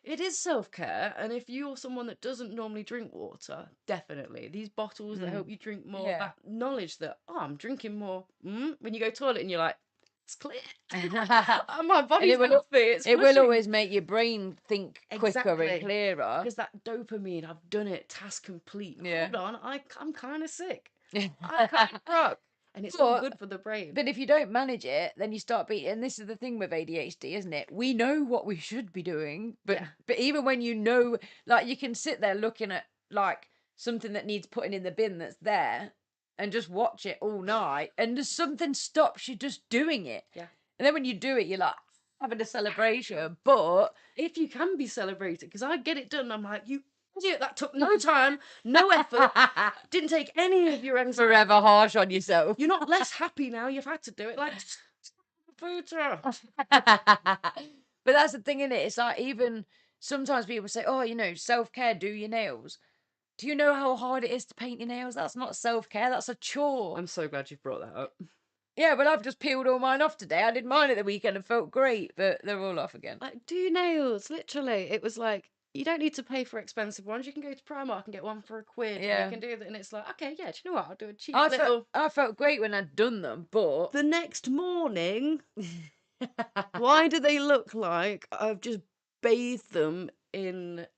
it is self care. And if you're someone that doesn't normally drink water, definitely these bottles that help Mm. you drink more, Yeah. that knowledge that I'm drinking more. When you go toilet and you're like, it's clear, my And body's healthy, it's it will flushing. always make your brain think quicker and Exactly. clearer. Because that dopamine, I've done it, task complete. Yeah. Hold on, I'm kind of sick. I kind of rock. And it's all good But for the brain. but if you don't manage it, then you start beating. And this is the thing with ADHD, isn't it? We know what we should be doing, but Yeah. even when you know, like you can sit there looking at like something that needs putting in the bin that's there, and just watch it all night, and just something stops you just doing it. Yeah. And then when you do it, you're like having a celebration. But If you can be celebrated, because I get it done, I'm like, you idiot, that took no time, no effort, didn't take any of your anxiety. forever harsh on yourself. You're not less happy now, you've had to do it. Like, Buddha. But that's the thing, in it. It's like even sometimes people say, "Oh, self care, do your nails." Do you know how hard it is to paint your nails? That's not self care. That's a chore. I'm so glad you've brought that up. Yeah, well, I've just peeled all mine off today. I did mine at the weekend and felt great, but they're all off again. Like, do nails, literally. It was like, you don't need to pay for expensive ones. You can go to Primark and get one for £1. And you Yeah, can do that. And it's like, okay, yeah, do you know what? I'll do a cheap little. I felt great when I'd done them, but The next morning, why do they look like I've just bathed them in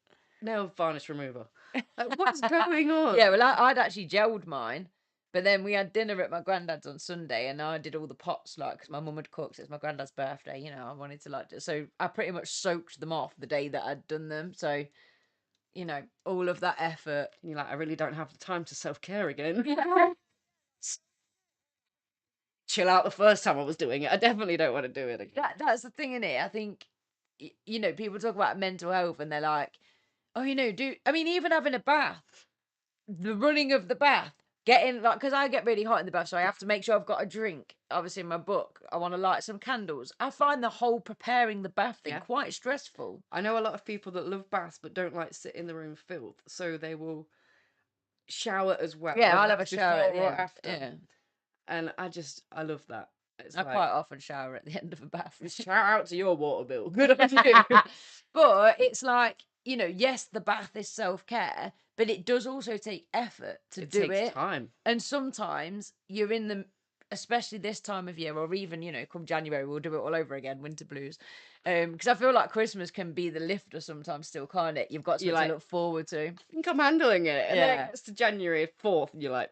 nail varnish remover? Like, what's going on? yeah, well, I'd actually gelled mine, but then we had dinner at my granddad's on Sunday, and I did all the pots, like, because my mum had cooked. It's my granddad's birthday, I wanted to, like, so I pretty much soaked them off the day that I'd done them. So, all of that effort. And you're like, I really don't have the time to self care again. Chill out the first time I was doing it. I definitely don't want to do it again. That's the thing, in it. I think, people talk about mental health, and they're like, oh, I mean, even having a bath, the running of the bath, getting like, because I get really hot in the bath, so I have to make sure I've got a drink. Obviously, in my book, I want to light some candles. I find the whole preparing the bath thing Yeah. quite stressful. I know a lot of people that love baths but don't like sit in the room filth, so they will shower as well. Yeah, whether I'll have a that's shower at before the or end. after. Yeah, And I love that. It's I like, quite often shower at the end of a bath. shout out to your water bill. Good on you. But it's like, yes, the bath is self-care, but it does also take effort to It do takes it. time. And sometimes you're in the, especially this time of year, or even, come January, we'll do it all over again, winter blues. Because I feel like Christmas can be the lifter sometimes still, can't it? You've got You're something like, to look forward to. I think I'm handling it. And then Yeah. it gets to January 4th, and you're like,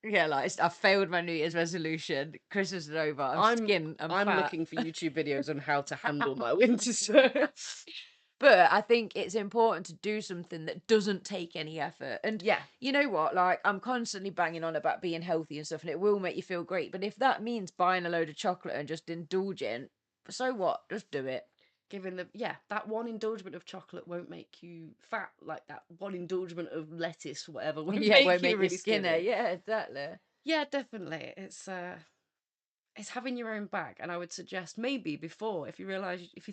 Yeah, like I failed my New Year's resolution. Christmas is over. I'm skint. I'm fat. looking for YouTube videos on how to handle my winter stress. But I think it's important to do something that doesn't take any effort. And Yeah. you know what? Like, I'm constantly banging on about being healthy and stuff, and it will make you feel great. But if that means buying a load of chocolate and just indulging, so what? Just do it. That one indulgence of chocolate won't make you fat, like that one indulgence of lettuce, whatever, won't Yeah, it make won't you make you really skinner. skinny. Yeah, exactly. Yeah, definitely. It's having your own bag, and I would suggest maybe before, if you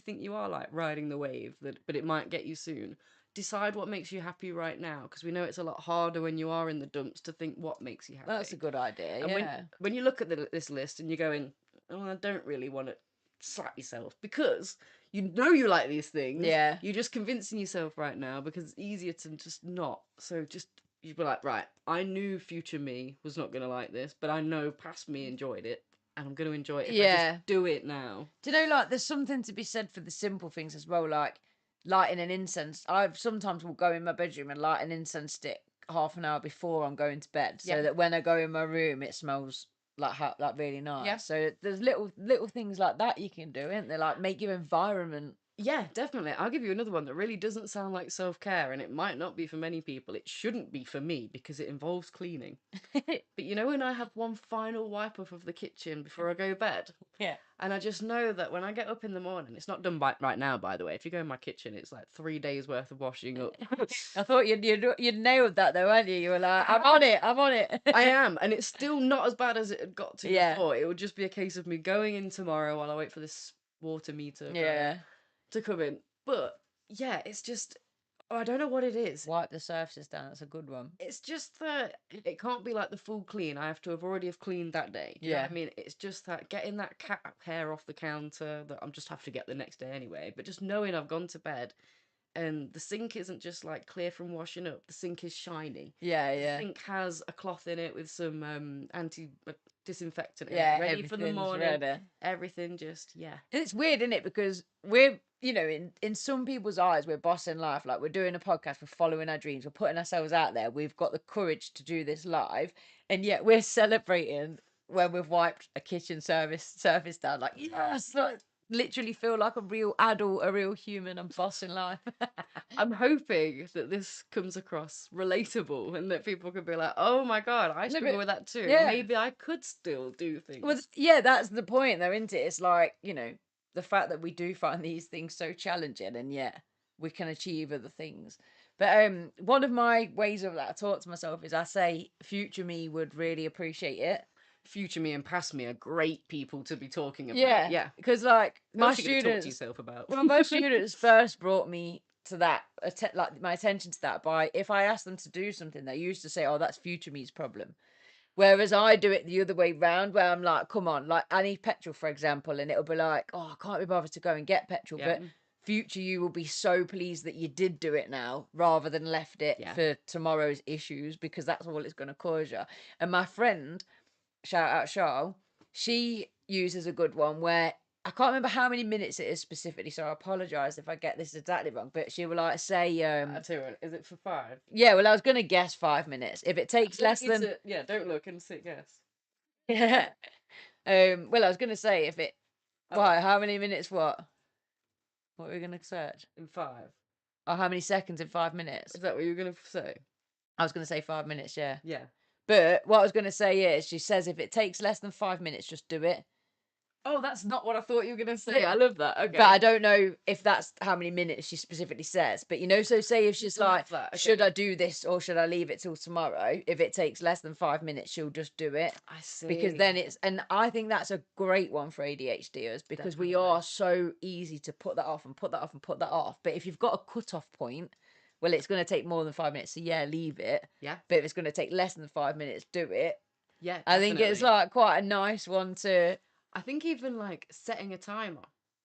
think you are like riding the wave, but it might get you soon, decide what makes you happy right now, because we know it's a lot harder when you are in the dumps to think what makes you happy. That's a good idea. And Yeah. when you look at this list and you're going, oh, I don't really want to slap yourself, because you know you like these things. Yeah. You're just convincing yourself right now because it's easier to just not. So just you'd be like, right, I knew future me was not going to like this, but I know past me enjoyed it, and I'm going to enjoy it if I just do it now. Do you know, like, there's something to be said for the simple things as well, like lighting an incense. I've sometimes will go in my bedroom and light an incense stick half an hour before I'm going to bed, so that when I go in my room, it smells like really nice. Yeah. So there's little things like that you can do, isn't there? Like make your environment. Yeah, definitely. I'll give you another one that really doesn't sound like self-care, and it might not be for many people. It shouldn't be for me because it involves cleaning. But when I have one final wipe off of the kitchen before I go to bed, Yeah. and I just know that when I get up in the morning, it's not done right now, by the way. If you go in my kitchen, it's like 3 days worth of washing up. I thought you'd nailed that though, weren't you? You were like, I'm on it. I am, and it's still not as bad as it had got to Yeah. before. It would just be a case of me going in tomorrow while I wait for this water meter Yeah. to come in. But yeah, it's just Oh, I don't know what it is. Wipe the surfaces down. That's a good one. It's just that it can't be like the full clean. I have to have already have cleaned that day. Do you know what I mean? It's just that getting that cat hair off the counter that I'm just have to get the next day anyway. But just knowing I've gone to bed and the sink isn't just like clear from washing up. The sink is shiny. Yeah, The yeah. sink has a cloth in it with some anti disinfectant in it, Yeah, ready for the everything's morning. ready. Everything just yeah. And it's weird, isn't it? Because we're, you know, in some people's eyes, we're bossing life. Like, we're doing a podcast, we're following our dreams, we're putting ourselves out there. We've got the courage to do this live, and yet we're celebrating when we've wiped a kitchen surface down. Like, yes, like, literally feel like a real adult, a real human. I'm bossing life. I'm hoping that this comes across relatable and that people could be like, oh my God, I No, struggle but with that too. yeah. Maybe I could still do things. Well, yeah, that's the point, though, isn't it? It's like, you know, the fact that we do find these things so challenging, and yet we can achieve other things. But one of my ways of that I talk to myself is I say future me would really appreciate it. Future me and past me are great people to be talking about. Yeah, Yeah. because like my What else are you gonna talk to students, yourself about? well, my students first brought me to that, like my attention to that by if I asked them to do something, they used to say, "Oh, that's future me's problem." Whereas I do it the other way round, where I'm like, come on, like I need petrol, for example, and it'll be like, oh, I can't be bothered to go and get petrol. Yeah. But future you will be so pleased that you did do it now rather than left it Yeah. for tomorrow's issues, because that's all it's going to cause you. And my friend, shout out Charles, she uses a good one where I can't remember how many minutes it is specifically, so I apologise if I get this exactly wrong. But she will like say, I'll tell you what, is it for 5? yeah, well, I was going to guess 5 minutes. If it takes less than, Yeah, don't look and sit guess. yeah. Well, I was gonna say if it. Why? How many minutes? What? What are we gonna search? In 5. Oh, how many seconds in 5 minutes? Is that what you were gonna say? I was gonna say 5 minutes. Yeah. Yeah. But what I was gonna say is, she says if it takes less than 5 minutes, just do it. Oh, that's not what I thought you were gonna say. I love that. Okay. But I don't know if that's how many minutes she specifically says. But you know, so say if she's like, that, okay. should I do this or should I leave it till tomorrow? If it takes less than 5 minutes, she'll just do it. I see. Because then it's, and I think that's a great one for ADHDers, because we are so easy to put that off and put that off and put that off. But if you've got a cut-off point, well, it's going to take more than 5 minutes. So yeah, leave it. Yeah. But if it's going to take less than 5 minutes, do it. Yeah. I think it's like quite a nice one to. I think even like setting a timer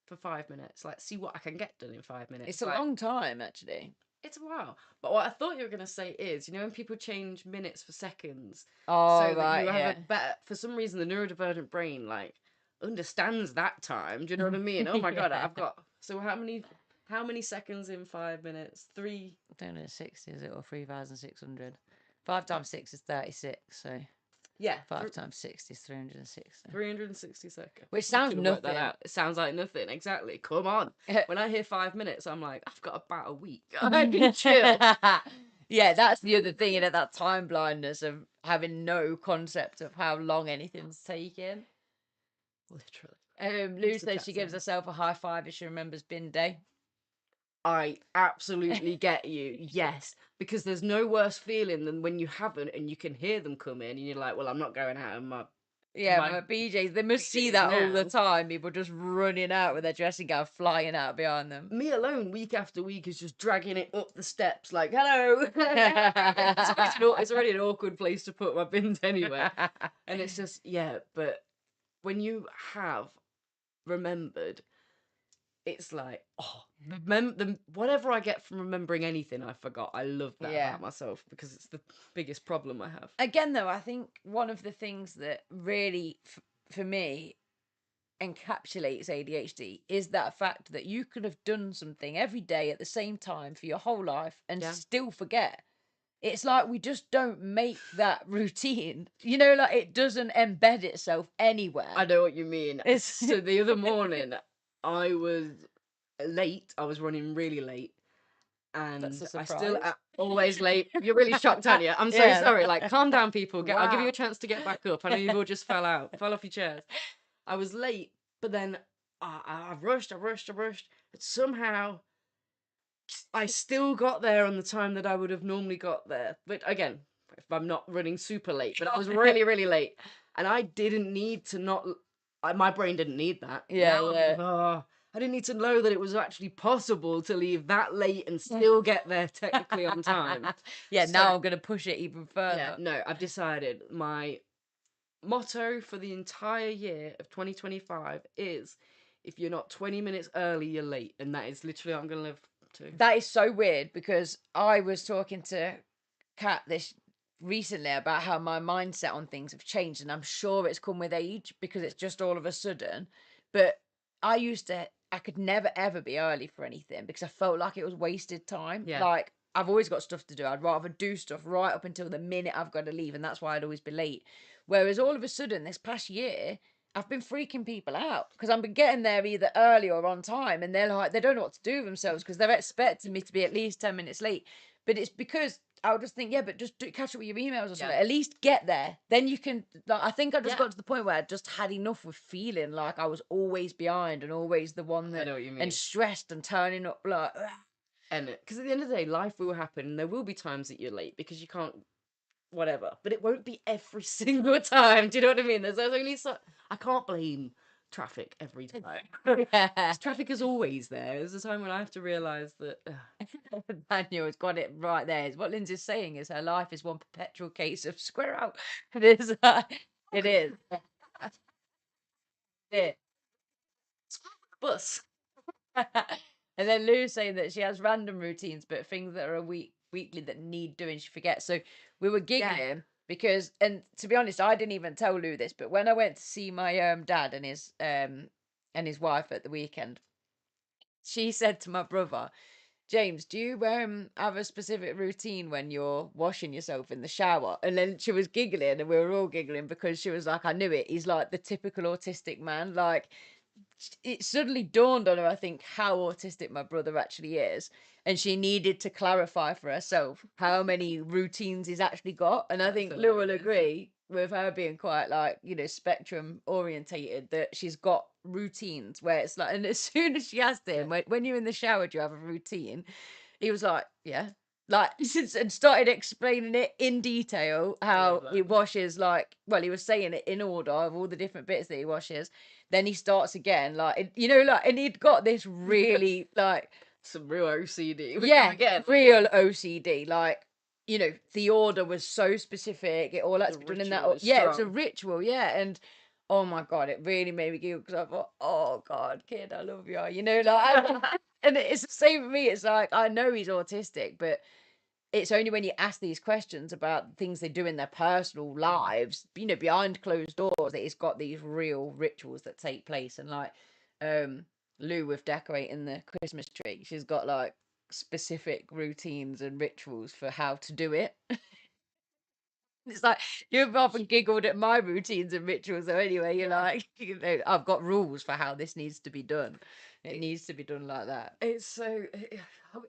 for 5 minutes, like see what I can get done in 5 minutes. It's a like, long time, actually. It's a while. But what I thought you were going to say is, you know, when people change minutes for seconds, Oh, so that right, you have yeah. a better, for some reason, the neurodivergent brain, like, understands that time. Do you know what I mean? Oh my God, Yeah. I've got, so how many seconds in 5 minutes? 3. 360, is it, or 3,600? 5 times 6 is 36, so Yeah. 5 times 60 is 360. 360 seconds. Which sounds Couldn't work that nothing. out. It sounds like nothing, exactly. Come on. When I hear 5 minutes, I'm like, I've got about a week. I can chill. Yeah, that's the other thing, that time blindness of having no concept of how long anything's taking. Literally. Lou says she gives herself a high five if she remembers bin day. I absolutely get you. Yes, because there's no worse feeling than when you haven't and you can hear them come in and you're like, well, I'm not going out in my my BJs. They must see BJs that all the now. time. People just running out with their dressing gown flying out behind them. Me alone, week after week, is just dragging it up the steps like, hello. It's already an awkward place to put my bins anyway. And it's just, yeah, but when you have remembered, it's like, oh, whatever I get from remembering anything I forgot, I love that about myself, because it's the biggest problem I have. Again, though, I think one of the things that really, for me, encapsulates ADHD is that fact that you could have done something every day at the same time for your whole life and still forget. It's like we just don't make that routine. You know, like it doesn't embed itself anywhere. I know what you mean. So the other morning, I was late. I was running really late. And I still always late. You're really shocked, aren't you? I'm so sorry. Like, calm down, people. I'll give you a chance to get back up. I know you've all just fell off your chairs. I was late, but then I rushed. But somehow I still got there on the time that I would have normally got there. But again, if I'm not running super late, but I was really, really late. And I didn't need to not... my brain didn't need that. Yeah. I didn't need to know that it was actually possible to leave that late and still get there technically on time. Yeah, So, now I'm gonna push it even yeah, further. no, I've decided my motto for the entire year of 2025 is if you're not 20 minutes early, you're late. And that is literally what I'm going to live to. That is so weird because I was talking to Kat this recently about how my mindset on things have changed, and I'm sure it's come with age because it's just all of a sudden. But I could never ever be early for anything because I felt like it was wasted time. Yeah. Like I've always got stuff to do. I'd rather do stuff right up until the minute I've got to leave, and that's why I'd always be late. Whereas all of a sudden, this past year, I've been freaking people out because I've been getting there either early or on time, and they're like, they don't know what to do with themselves because they're expecting me to be at least 10 minutes late. But it's because I'll just think, yeah, but just catch up with your emails or something. Yeah. At least get there. Then you can. Like, I think I just Yeah. got to the point where I just had enough with feeling like I was always behind and always the one I that know what you mean. and stressed and turning up like. And because at the end of the day, life will happen. And there will be times that you're late because you can't, whatever. But it won't be every single time. Do you know what I mean? There's only so. I can't blame traffic every time. Traffic is always there. There's a time when I have to realise that. Daniel's got it right there. What Lindsay's saying is her life is one perpetual case of square out. It is. It is. It. Bus. And then Lou's saying that she has random routines, but things that are weekly that need doing, she forgets. So we were giggling because, and to be honest, I didn't even tell Lou this, but when I went to see my dad and his wife at the weekend, she said to my brother, James, do you have a specific routine when you're washing yourself in the shower? And then she was giggling, and we were all giggling because she was like, I knew it. He's like the typical autistic man. Like it suddenly dawned on her, I think, how autistic my brother actually is. And she needed to clarify for herself how many routines he's actually got. And I think Lou will agree with her being quite like, spectrum orientated, that she's got routines where it's like, and as soon as she asked him, when you're in the shower, do you have a routine? He was like, yeah. Like, and started explaining it in detail how he washes, like, well, he was saying it in order of all the different bits that he washes. Then he starts again, like, like, and he'd got this really, like, some real OCD. Yeah, again, real OCD. Like, the order was so specific. It all had to be done in that. Yeah, it was a ritual. Yeah, and oh my god, it really made me giggle because I thought, oh god, kid, I love you. And it's the same for me. It's like I know he's autistic, but it's only when you ask these questions about things they do in their personal lives, behind closed doors, that it's got these real rituals that take place. And like, Lou with decorating the Christmas tree, she's got like specific routines and rituals for how to do it. It's like you've often giggled at my routines and rituals, though. Anyway, you're like, I've got rules for how this needs to be done. It needs to be done like that. It's so.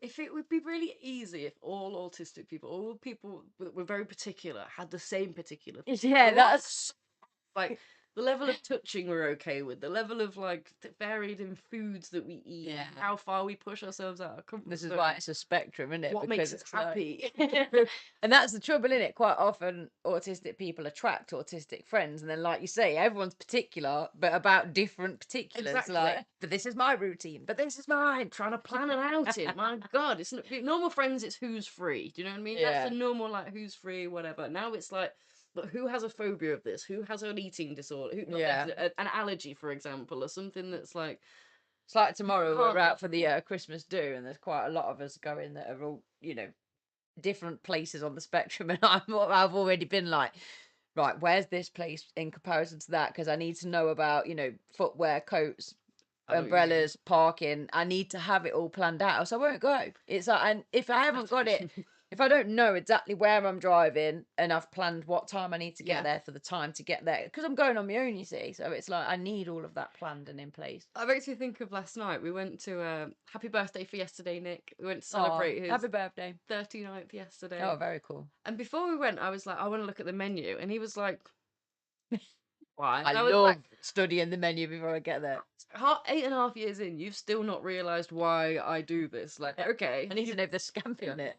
If it would be really easy if all autistic people, all people that were very particular, had the same particular. Yeah, that's like the level of touching we're okay with, the level of like varied in foods that we eat, how far we push ourselves out of comfort This is zone. why it's a spectrum, isn't it? What Because makes us it's like- happy? And that's the trouble, in it. Quite often, autistic people attract autistic friends, and then, like you say, everyone's particular, but about different particulars. Exactly. Like, but this is my routine, but this is mine. Trying to plan an outing. My God, it's normal friends. It's who's free. Do you know what I mean? That's the normal, like, who's free, whatever. Now it's like, but who has a phobia of this? Who has an eating disorder? An allergy, for example, or something that's like. It's like tomorrow we're out for the Christmas do, and there's quite a lot of us going that are all, different places on the spectrum, and I've already been like, right, where's this place in comparison to that? Because I need to know about, footwear, coats, umbrellas, parking. I need to have it all planned out, else I won't go. It's like, and if I haven't got it, if I don't know exactly where I'm driving and I've planned what time I need to get there for the time to get there, because I'm going on my own, you see. So it's like I need all of that planned and in place. That makes me think of last night. We went to happy birthday for yesterday, Nick. We went to celebrate his happy birthday 39th yesterday. Oh, very cool. And before we went, I was like, I want to look at the menu, and he was like, why? I love studying the menu before I get there. 8.5 years in, you've still not realised why I do this. Like, okay. I need to know if there's scampi on it.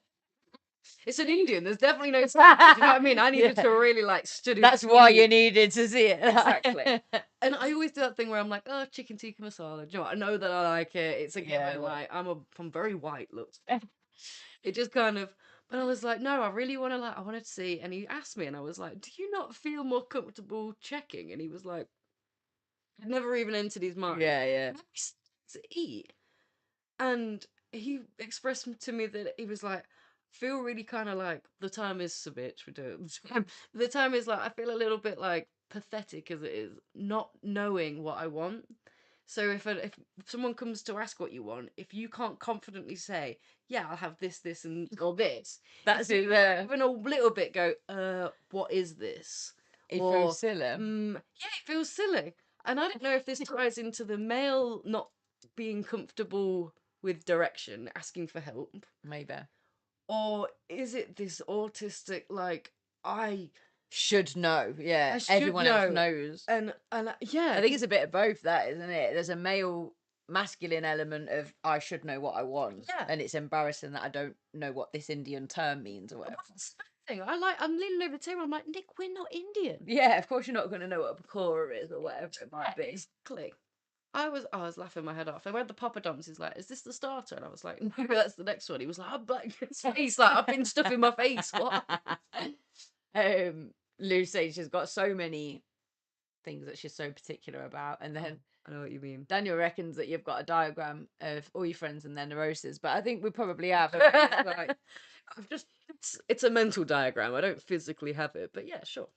It's an Indian. There's definitely no. Do you know what I mean? I needed Yeah. to really like study. That's the why food. you needed to see it. Exactly. And I always do that thing where I'm like, oh, chicken tikka masala. Do you know what? I know that I like it. It's a Yeah, given. well. Like I'm very white. Look, it just kind of. But I was like, no, I really want to I wanted to see. And he asked me, and I was like, do you not feel more comfortable checking? And he was like, it never even entered his mind. Yeah, yeah. And I started to eat, and he expressed to me that he was like, feel really kind of like the time is a bitch. We're doing the time is like I feel a little bit like pathetic as it is, not knowing what I want. So if someone comes to ask what you want, if you can't confidently say, yeah, I'll have this, and or this, That's if it you there. even a little bit go, what is this? It Or feels silly. yeah, it feels silly. And I don't know if this ties into the male not being comfortable with direction, asking for help, Maybe. or is it this autistic like I Should know. Yeah. I should Everyone else know, knows. and yeah, I think it's a bit of both, that, isn't it? There's a male masculine element of I should know what I want. Yeah. And it's embarrassing that I don't know what this Indian term means or whatever. What's the thing? I'm leaning over the table. I'm like, Nick, we're not Indian. Yeah, of course you're not going to know what a pakora is or whatever it might be. Exactly. I was laughing my head off. And when the poppadoms, he's like, "Is this the starter?" And I was like, "No, that's the next one." He was like, "I'm black." He's like, "I've been stuffing my face." What? Lou says she's got so many things that she's so particular about, and then I know what you mean. Daniel reckons that you've got a diagram of all your friends and their neuroses, but I think we probably have. It's like, I've just it's a mental diagram. I don't physically have it, but yeah, sure.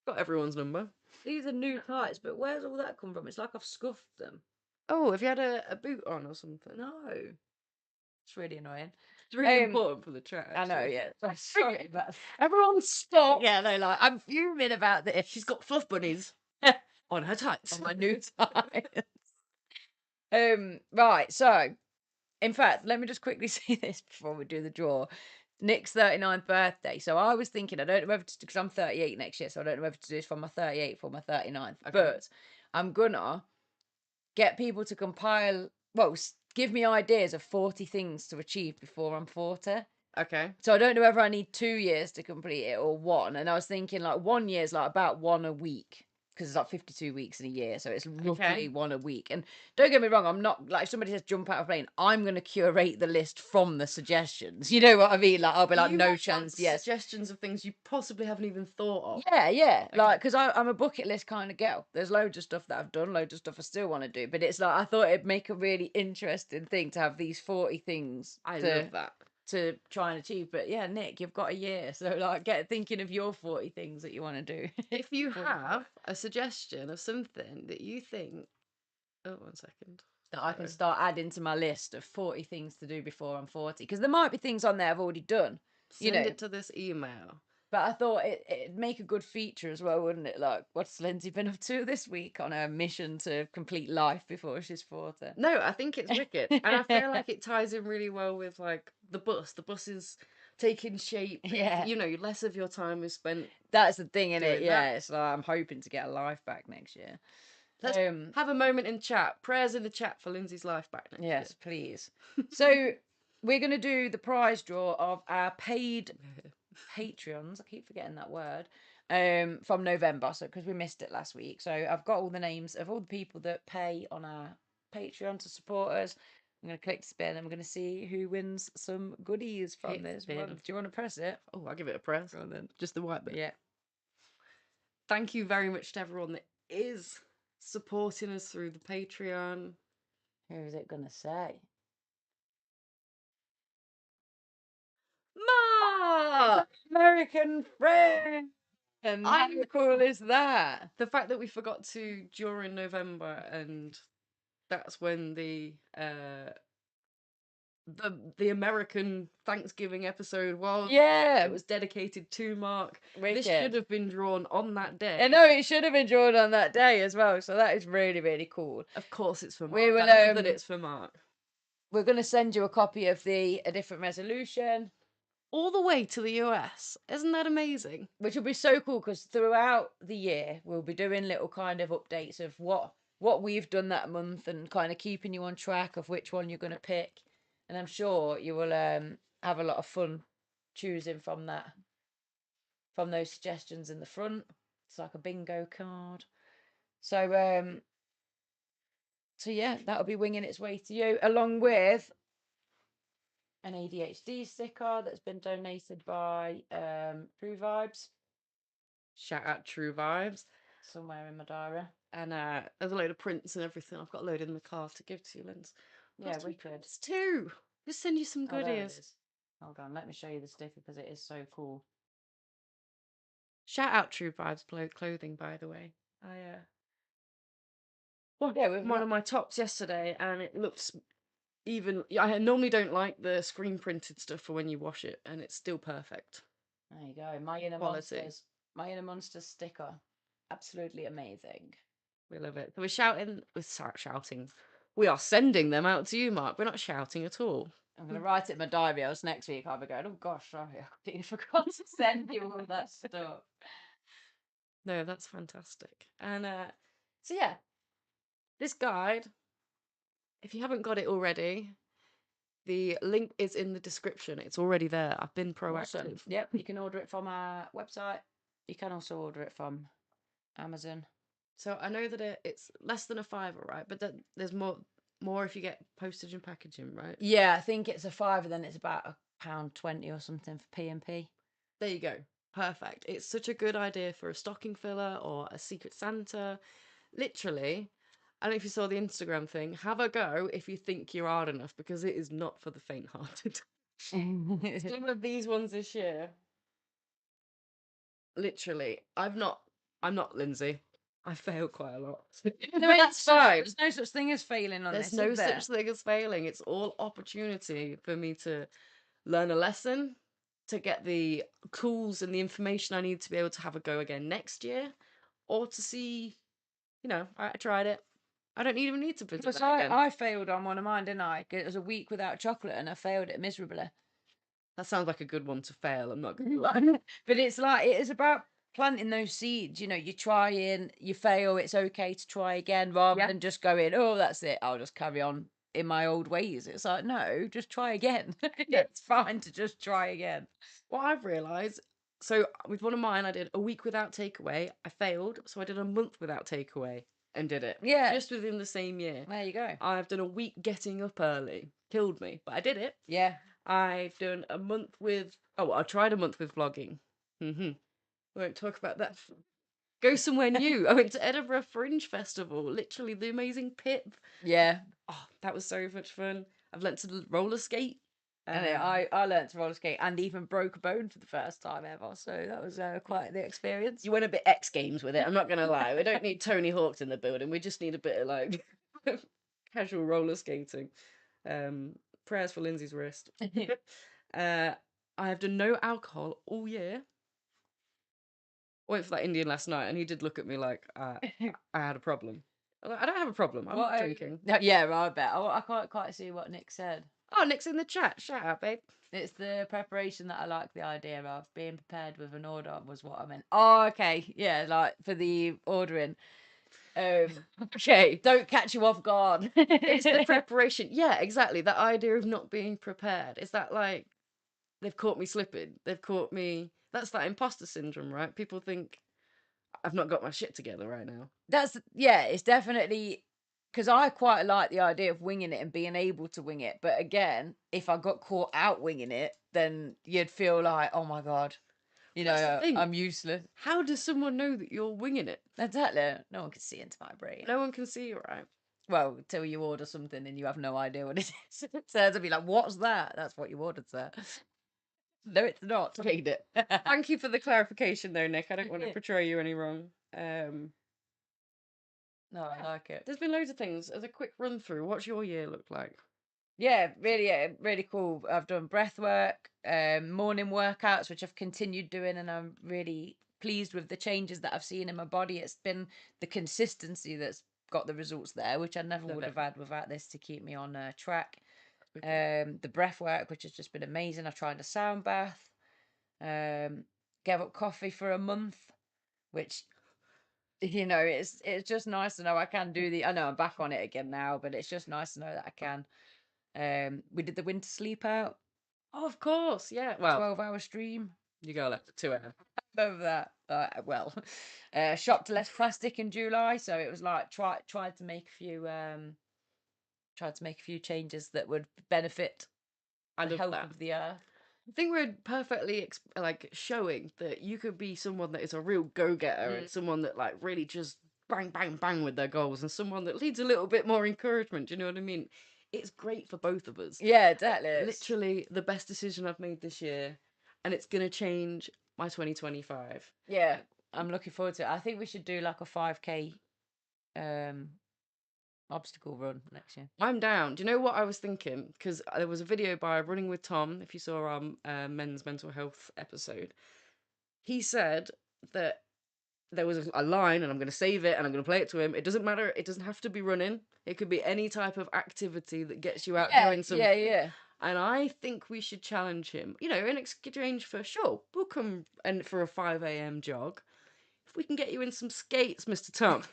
Got everyone's number. these are new tights, but where's all that come from? It's like I've scuffed them. Oh, have you had a boot on or something? No, it's really annoying. It's really important for the chat. I know, actually. yeah. Sorry, but Everyone stop. yeah, no, like I'm fuming about this. She's got fluff bunnies on her tights. on my new tights. Right, so in fact, let me just quickly say this before we do the draw. Nick's 39th birthday. So I was thinking, I don't know whether to, because I'm 38 next year, so I don't know whether to do this for my 38th or my 39th. Okay. But I'm gonna get people to compile, well, give me ideas of 40 things to achieve before I'm 40. Okay. So I don't know whether I need 2 years to complete it or one. And I was thinking like 1 year is like about one a week, because it's like 52 weeks in a year, so it's roughly one a week. And don't get me wrong, I'm not like, if somebody says jump out of a plane, I'm going to curate the list from the suggestions. You know what I mean? Like I'll be like, You no want chance, yes. Suggestions of things you possibly haven't even thought of. Yeah. Like, because I'm a bucket list kind of girl. There's loads of stuff that I've done, loads of stuff I still want to do. But it's like, I thought it'd make a really interesting thing to have these 40 things I love that. to try and achieve. But yeah, Nick, you've got a year, so like get thinking of your 40 things that you want to do. If you have a suggestion of something that you think, oh, 1 second, that I can start adding to my list of 40 things to do before I'm 40, because there might be things on there I've already done, send it to this email. but I thought it'd make a good feature as well, wouldn't it? Like, what's Lindsay been up to this week on her mission to complete life before she's 40? No, I think it's wicked. And I feel like it ties in really well with like the bus. The bus is taking shape. Yeah. You know, less of your time is spent. That's the thing, innit? doing Yeah, that. it's like I'm hoping to get a life back next year. Let's have a moment in chat. Prayers in the chat for Lindsay's life back next year. Yes, please. So we're going to do the prize draw of our paid Patreons. I keep forgetting that word. From November, so because we missed it last week. So I've got all the names of all the people that pay on our Patreon to support us. I'm going to click spin and we're going to see who wins some goodies from this one. Do you want to press it? Oh, I'll give it a press. Go on then. Just the white bit. Yeah. Thank you very much to everyone that is supporting us through the Patreon. Who is it going to say? Mark! American friend! And how I'm- cool is that? The fact that we forgot to during November, and that's when the American Thanksgiving episode was. Yeah. It was dedicated to Mark. Wicked. This should have been drawn on that day. I know it should have been drawn on that day as well, so that is really, really cool. Of course, it's for Mark. We will, I love that it's for Mark. We're going to send you a copy of A Different Resolution, All the way to the US. Isn't that amazing? which will be so cool because throughout the year we'll be doing little kind of updates of what we've done that month and kind of keeping you on track of which one you're going to pick. And I'm sure you will have a lot of fun choosing from those suggestions in the front. It's like a bingo card. So so yeah, that'll be winging its way to you, along with an ADHD sticker that's been donated by True Vibes. Shout out True Vibes. Somewhere in my diary. And there's a load of prints and everything. I've got a load in the car to give to you, Linz. Yeah, We wicked. It's too. Just send you some Oh, there it goodies. is. Hold on, let me show you the sticker because it is so cool. Shout out True Vibes clothing, by the way. I Yeah, we've one of my tops yesterday, and it looks even. I normally don't like the screen printed stuff for when you wash it, and it's still perfect. There you go. My Inner Quality. Monsters. My Inner Monsters sticker. Absolutely amazing. We love it. So we're shouting. We are sending them out to you, Mark. We're not shouting at all. I'm going to write it in my diary else next week I'll be going, oh gosh, sorry, I completely forgot to send you all that stuff. No, that's fantastic. And so yeah, this guide, if you haven't got it already, the link is in the description. It's already there. I've been proactive. Awesome. Yep, you can order it from our website. You can also order it from Amazon. So I know that it's less than a £5, right? But there's more if you get postage and packaging, right? Yeah, I think it's a £5, then it's about £1.20 or something for P&P. There you go. Perfect. It's such a good idea for a stocking filler or a Secret Santa. Literally, I don't know if you saw the Instagram thing. Have a go if you think you're hard enough, because it is not for the faint-hearted. Some of these ones this year. Literally, I'm not Lindsay. I fail quite a lot. That's fine. There's no such thing as failing on There's this, no is there? such thing as failing. It's all opportunity for me to learn a lesson, to get the tools and the information I need to be able to have a go again next year, or to see, I tried it. I don't even need to visit Because that again. I failed on one of mine, didn't I? It was a week without chocolate and I failed it miserably. That sounds like a good one to fail. I'm not gonna lie. But it's like, it is about planting those seeds. You try and you fail. It's okay to try again rather than just going, oh, that's it. I'll just carry on in my old ways. It's like, no, just try again. It's fine to just try again. What I've realised, so with one of mine, I did a week without takeaway. I failed, so I did a month without takeaway and did it. Yeah. Just within the same year. There you go. I've done a week getting up early. Killed me, but I did it. Yeah. I've done a month with. Oh, I tried a month with vlogging. We won't talk about that. Go somewhere new. I went to Edinburgh Fringe Festival. Literally the amazing Pip. Yeah. Oh, that was so much fun. I've learnt to roller skate. And I learnt to roller skate and even broke a bone for the first time ever. So that was quite the experience. You went a bit X Games with it. I'm not gonna lie. We don't need Tony Hawk's in the building. We just need a bit of like casual roller skating. Prayers for Lindsay's wrist. I have done no alcohol all year. I went for that Indian last night, and he did look at me like I had a problem. I'm like, I don't have a problem. I'm not drinking. Yeah, I bet. I can't quite see what Nick said. Oh, Nick's in the chat. Shout out, babe. It's the preparation that I like the idea of. Being prepared with an order was what I meant. Oh, okay. Yeah, like for the ordering. Okay. Don't catch you off guard. It's the preparation. Yeah, exactly. That idea of not being prepared. Is that like they've caught me slipping? They've caught me. That's that imposter syndrome, right? People think I've not got my shit together right now. It's definitely because I quite like the idea of winging it and being able to wing it. But again, if I got caught out winging it, then you'd feel like, oh my God, I'm useless. How does someone know that you're winging it? Exactly. No one can see into my brain. No one can see you, right? Well, till you order something and you have no idea what it is. So they'll be like, what's that? That's what you ordered, sir. No, it's not. Read it. Thank you for the clarification though, Nick. I don't want to portray you any wrong. No, I like it. There's been loads of things. As a quick run through, what's your year look like? Yeah, really cool. I've done breath work, morning workouts, which I've continued doing, and I'm really pleased with the changes that I've seen in my body. It's been the consistency that's got the results there, which I never would have had without this to keep me on track. The breath work, which has just been amazing. I've tried a sound bath. Gave up coffee for a month, which it's just nice to know I can do I know I'm back on it again now, but it's just nice to know that I can. We did the winter sleep out. Oh, of course, yeah. Well, 12-hour stream. you go left at 2 a.m. Love that. Well, shopped less plastic in July, so it was like tried to make a few changes that would benefit I the love health that. of the earth. I think we're perfectly like showing that you could be someone that is a real go-getter and someone that like really just bang, bang, bang with their goals, and someone that needs a little bit more encouragement. Do you know what I mean? It's great for both of us. Yeah, exactly. Literally the best decision I've made this year, and it's gonna change my 2025. Yeah, I'm looking forward to it. I think we should do like a 5K obstacle run next year. I'm down. Do you know what I was thinking? Because there was a video by Running with Tom, if you saw our men's mental health episode. He said that there was a line, and I'm going to save it and I'm going to play it to him. It doesn't matter. It doesn't have to be running. It could be any type of activity that gets you out doing something. Yeah. And I think we should challenge him, in exchange for, sure, we'll come and for a 5 a.m. jog. If we can get you in some skates, Mr. Tom.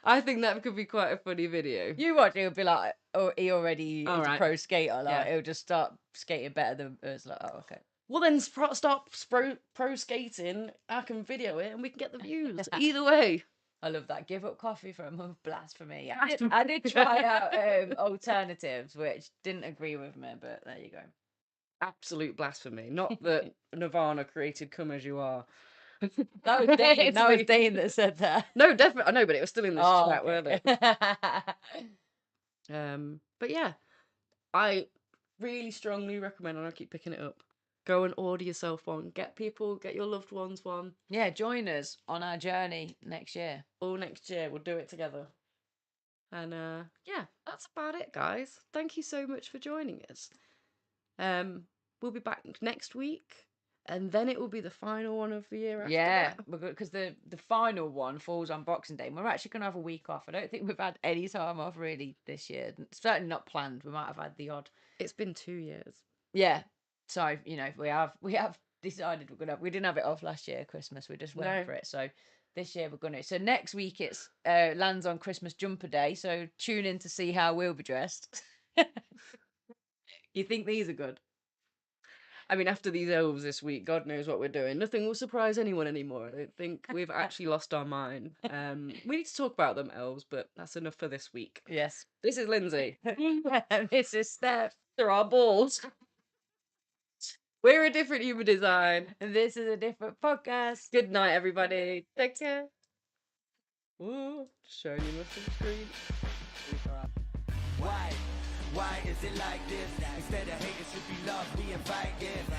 I think that could be quite a funny video. You watch, it'll be like, oh, he already is a Right. pro skater. Like, Yeah. he'll just start skating better than us. Like, oh, okay. Well, then stop pro skating. I can video it and we can get the views. Either way. I love that. Give up coffee for a month, blasphemy. I did try out alternatives, which didn't agree with me, but there you go. Absolute blasphemy. Not that Nirvana created Come As You Are. That was Dane. That was Dane that said that. No, definitely. I know, but it was still in the chat, okay. weren't it? But yeah, I really strongly recommend, and I keep picking it up, go and order yourself one. Get your loved ones one. Yeah, join us on our journey next year. All next year, we'll do it together. And yeah, that's about it, guys. Thank you so much for joining us. We'll be back next week, and then it will be the final one of the year after that. Because the final one falls on Boxing Day, and we're actually going to have a week off. I don't think we've had any time off really this year. Certainly not planned. We might have had the odd. It's been 2 years. Yeah, so we have decided we didn't have it off last year Christmas. We just went for it. So this year we're gonna. So next week it's lands on Christmas jumper day. So tune in to see how we'll be dressed. You think these are good? I mean, after these elves this week, God knows what we're doing. Nothing will surprise anyone anymore. I don't think we've actually lost our mind. We need to talk about them, elves, but that's enough for this week. Yes. This is Lindsay. This is Steph. They're our balls. We're a different human design. And this is a different podcast. Good night, everybody. Take care. Ooh, showing you my full screen. Why is it like this? Instead of hate, it should be love we invite, yeah.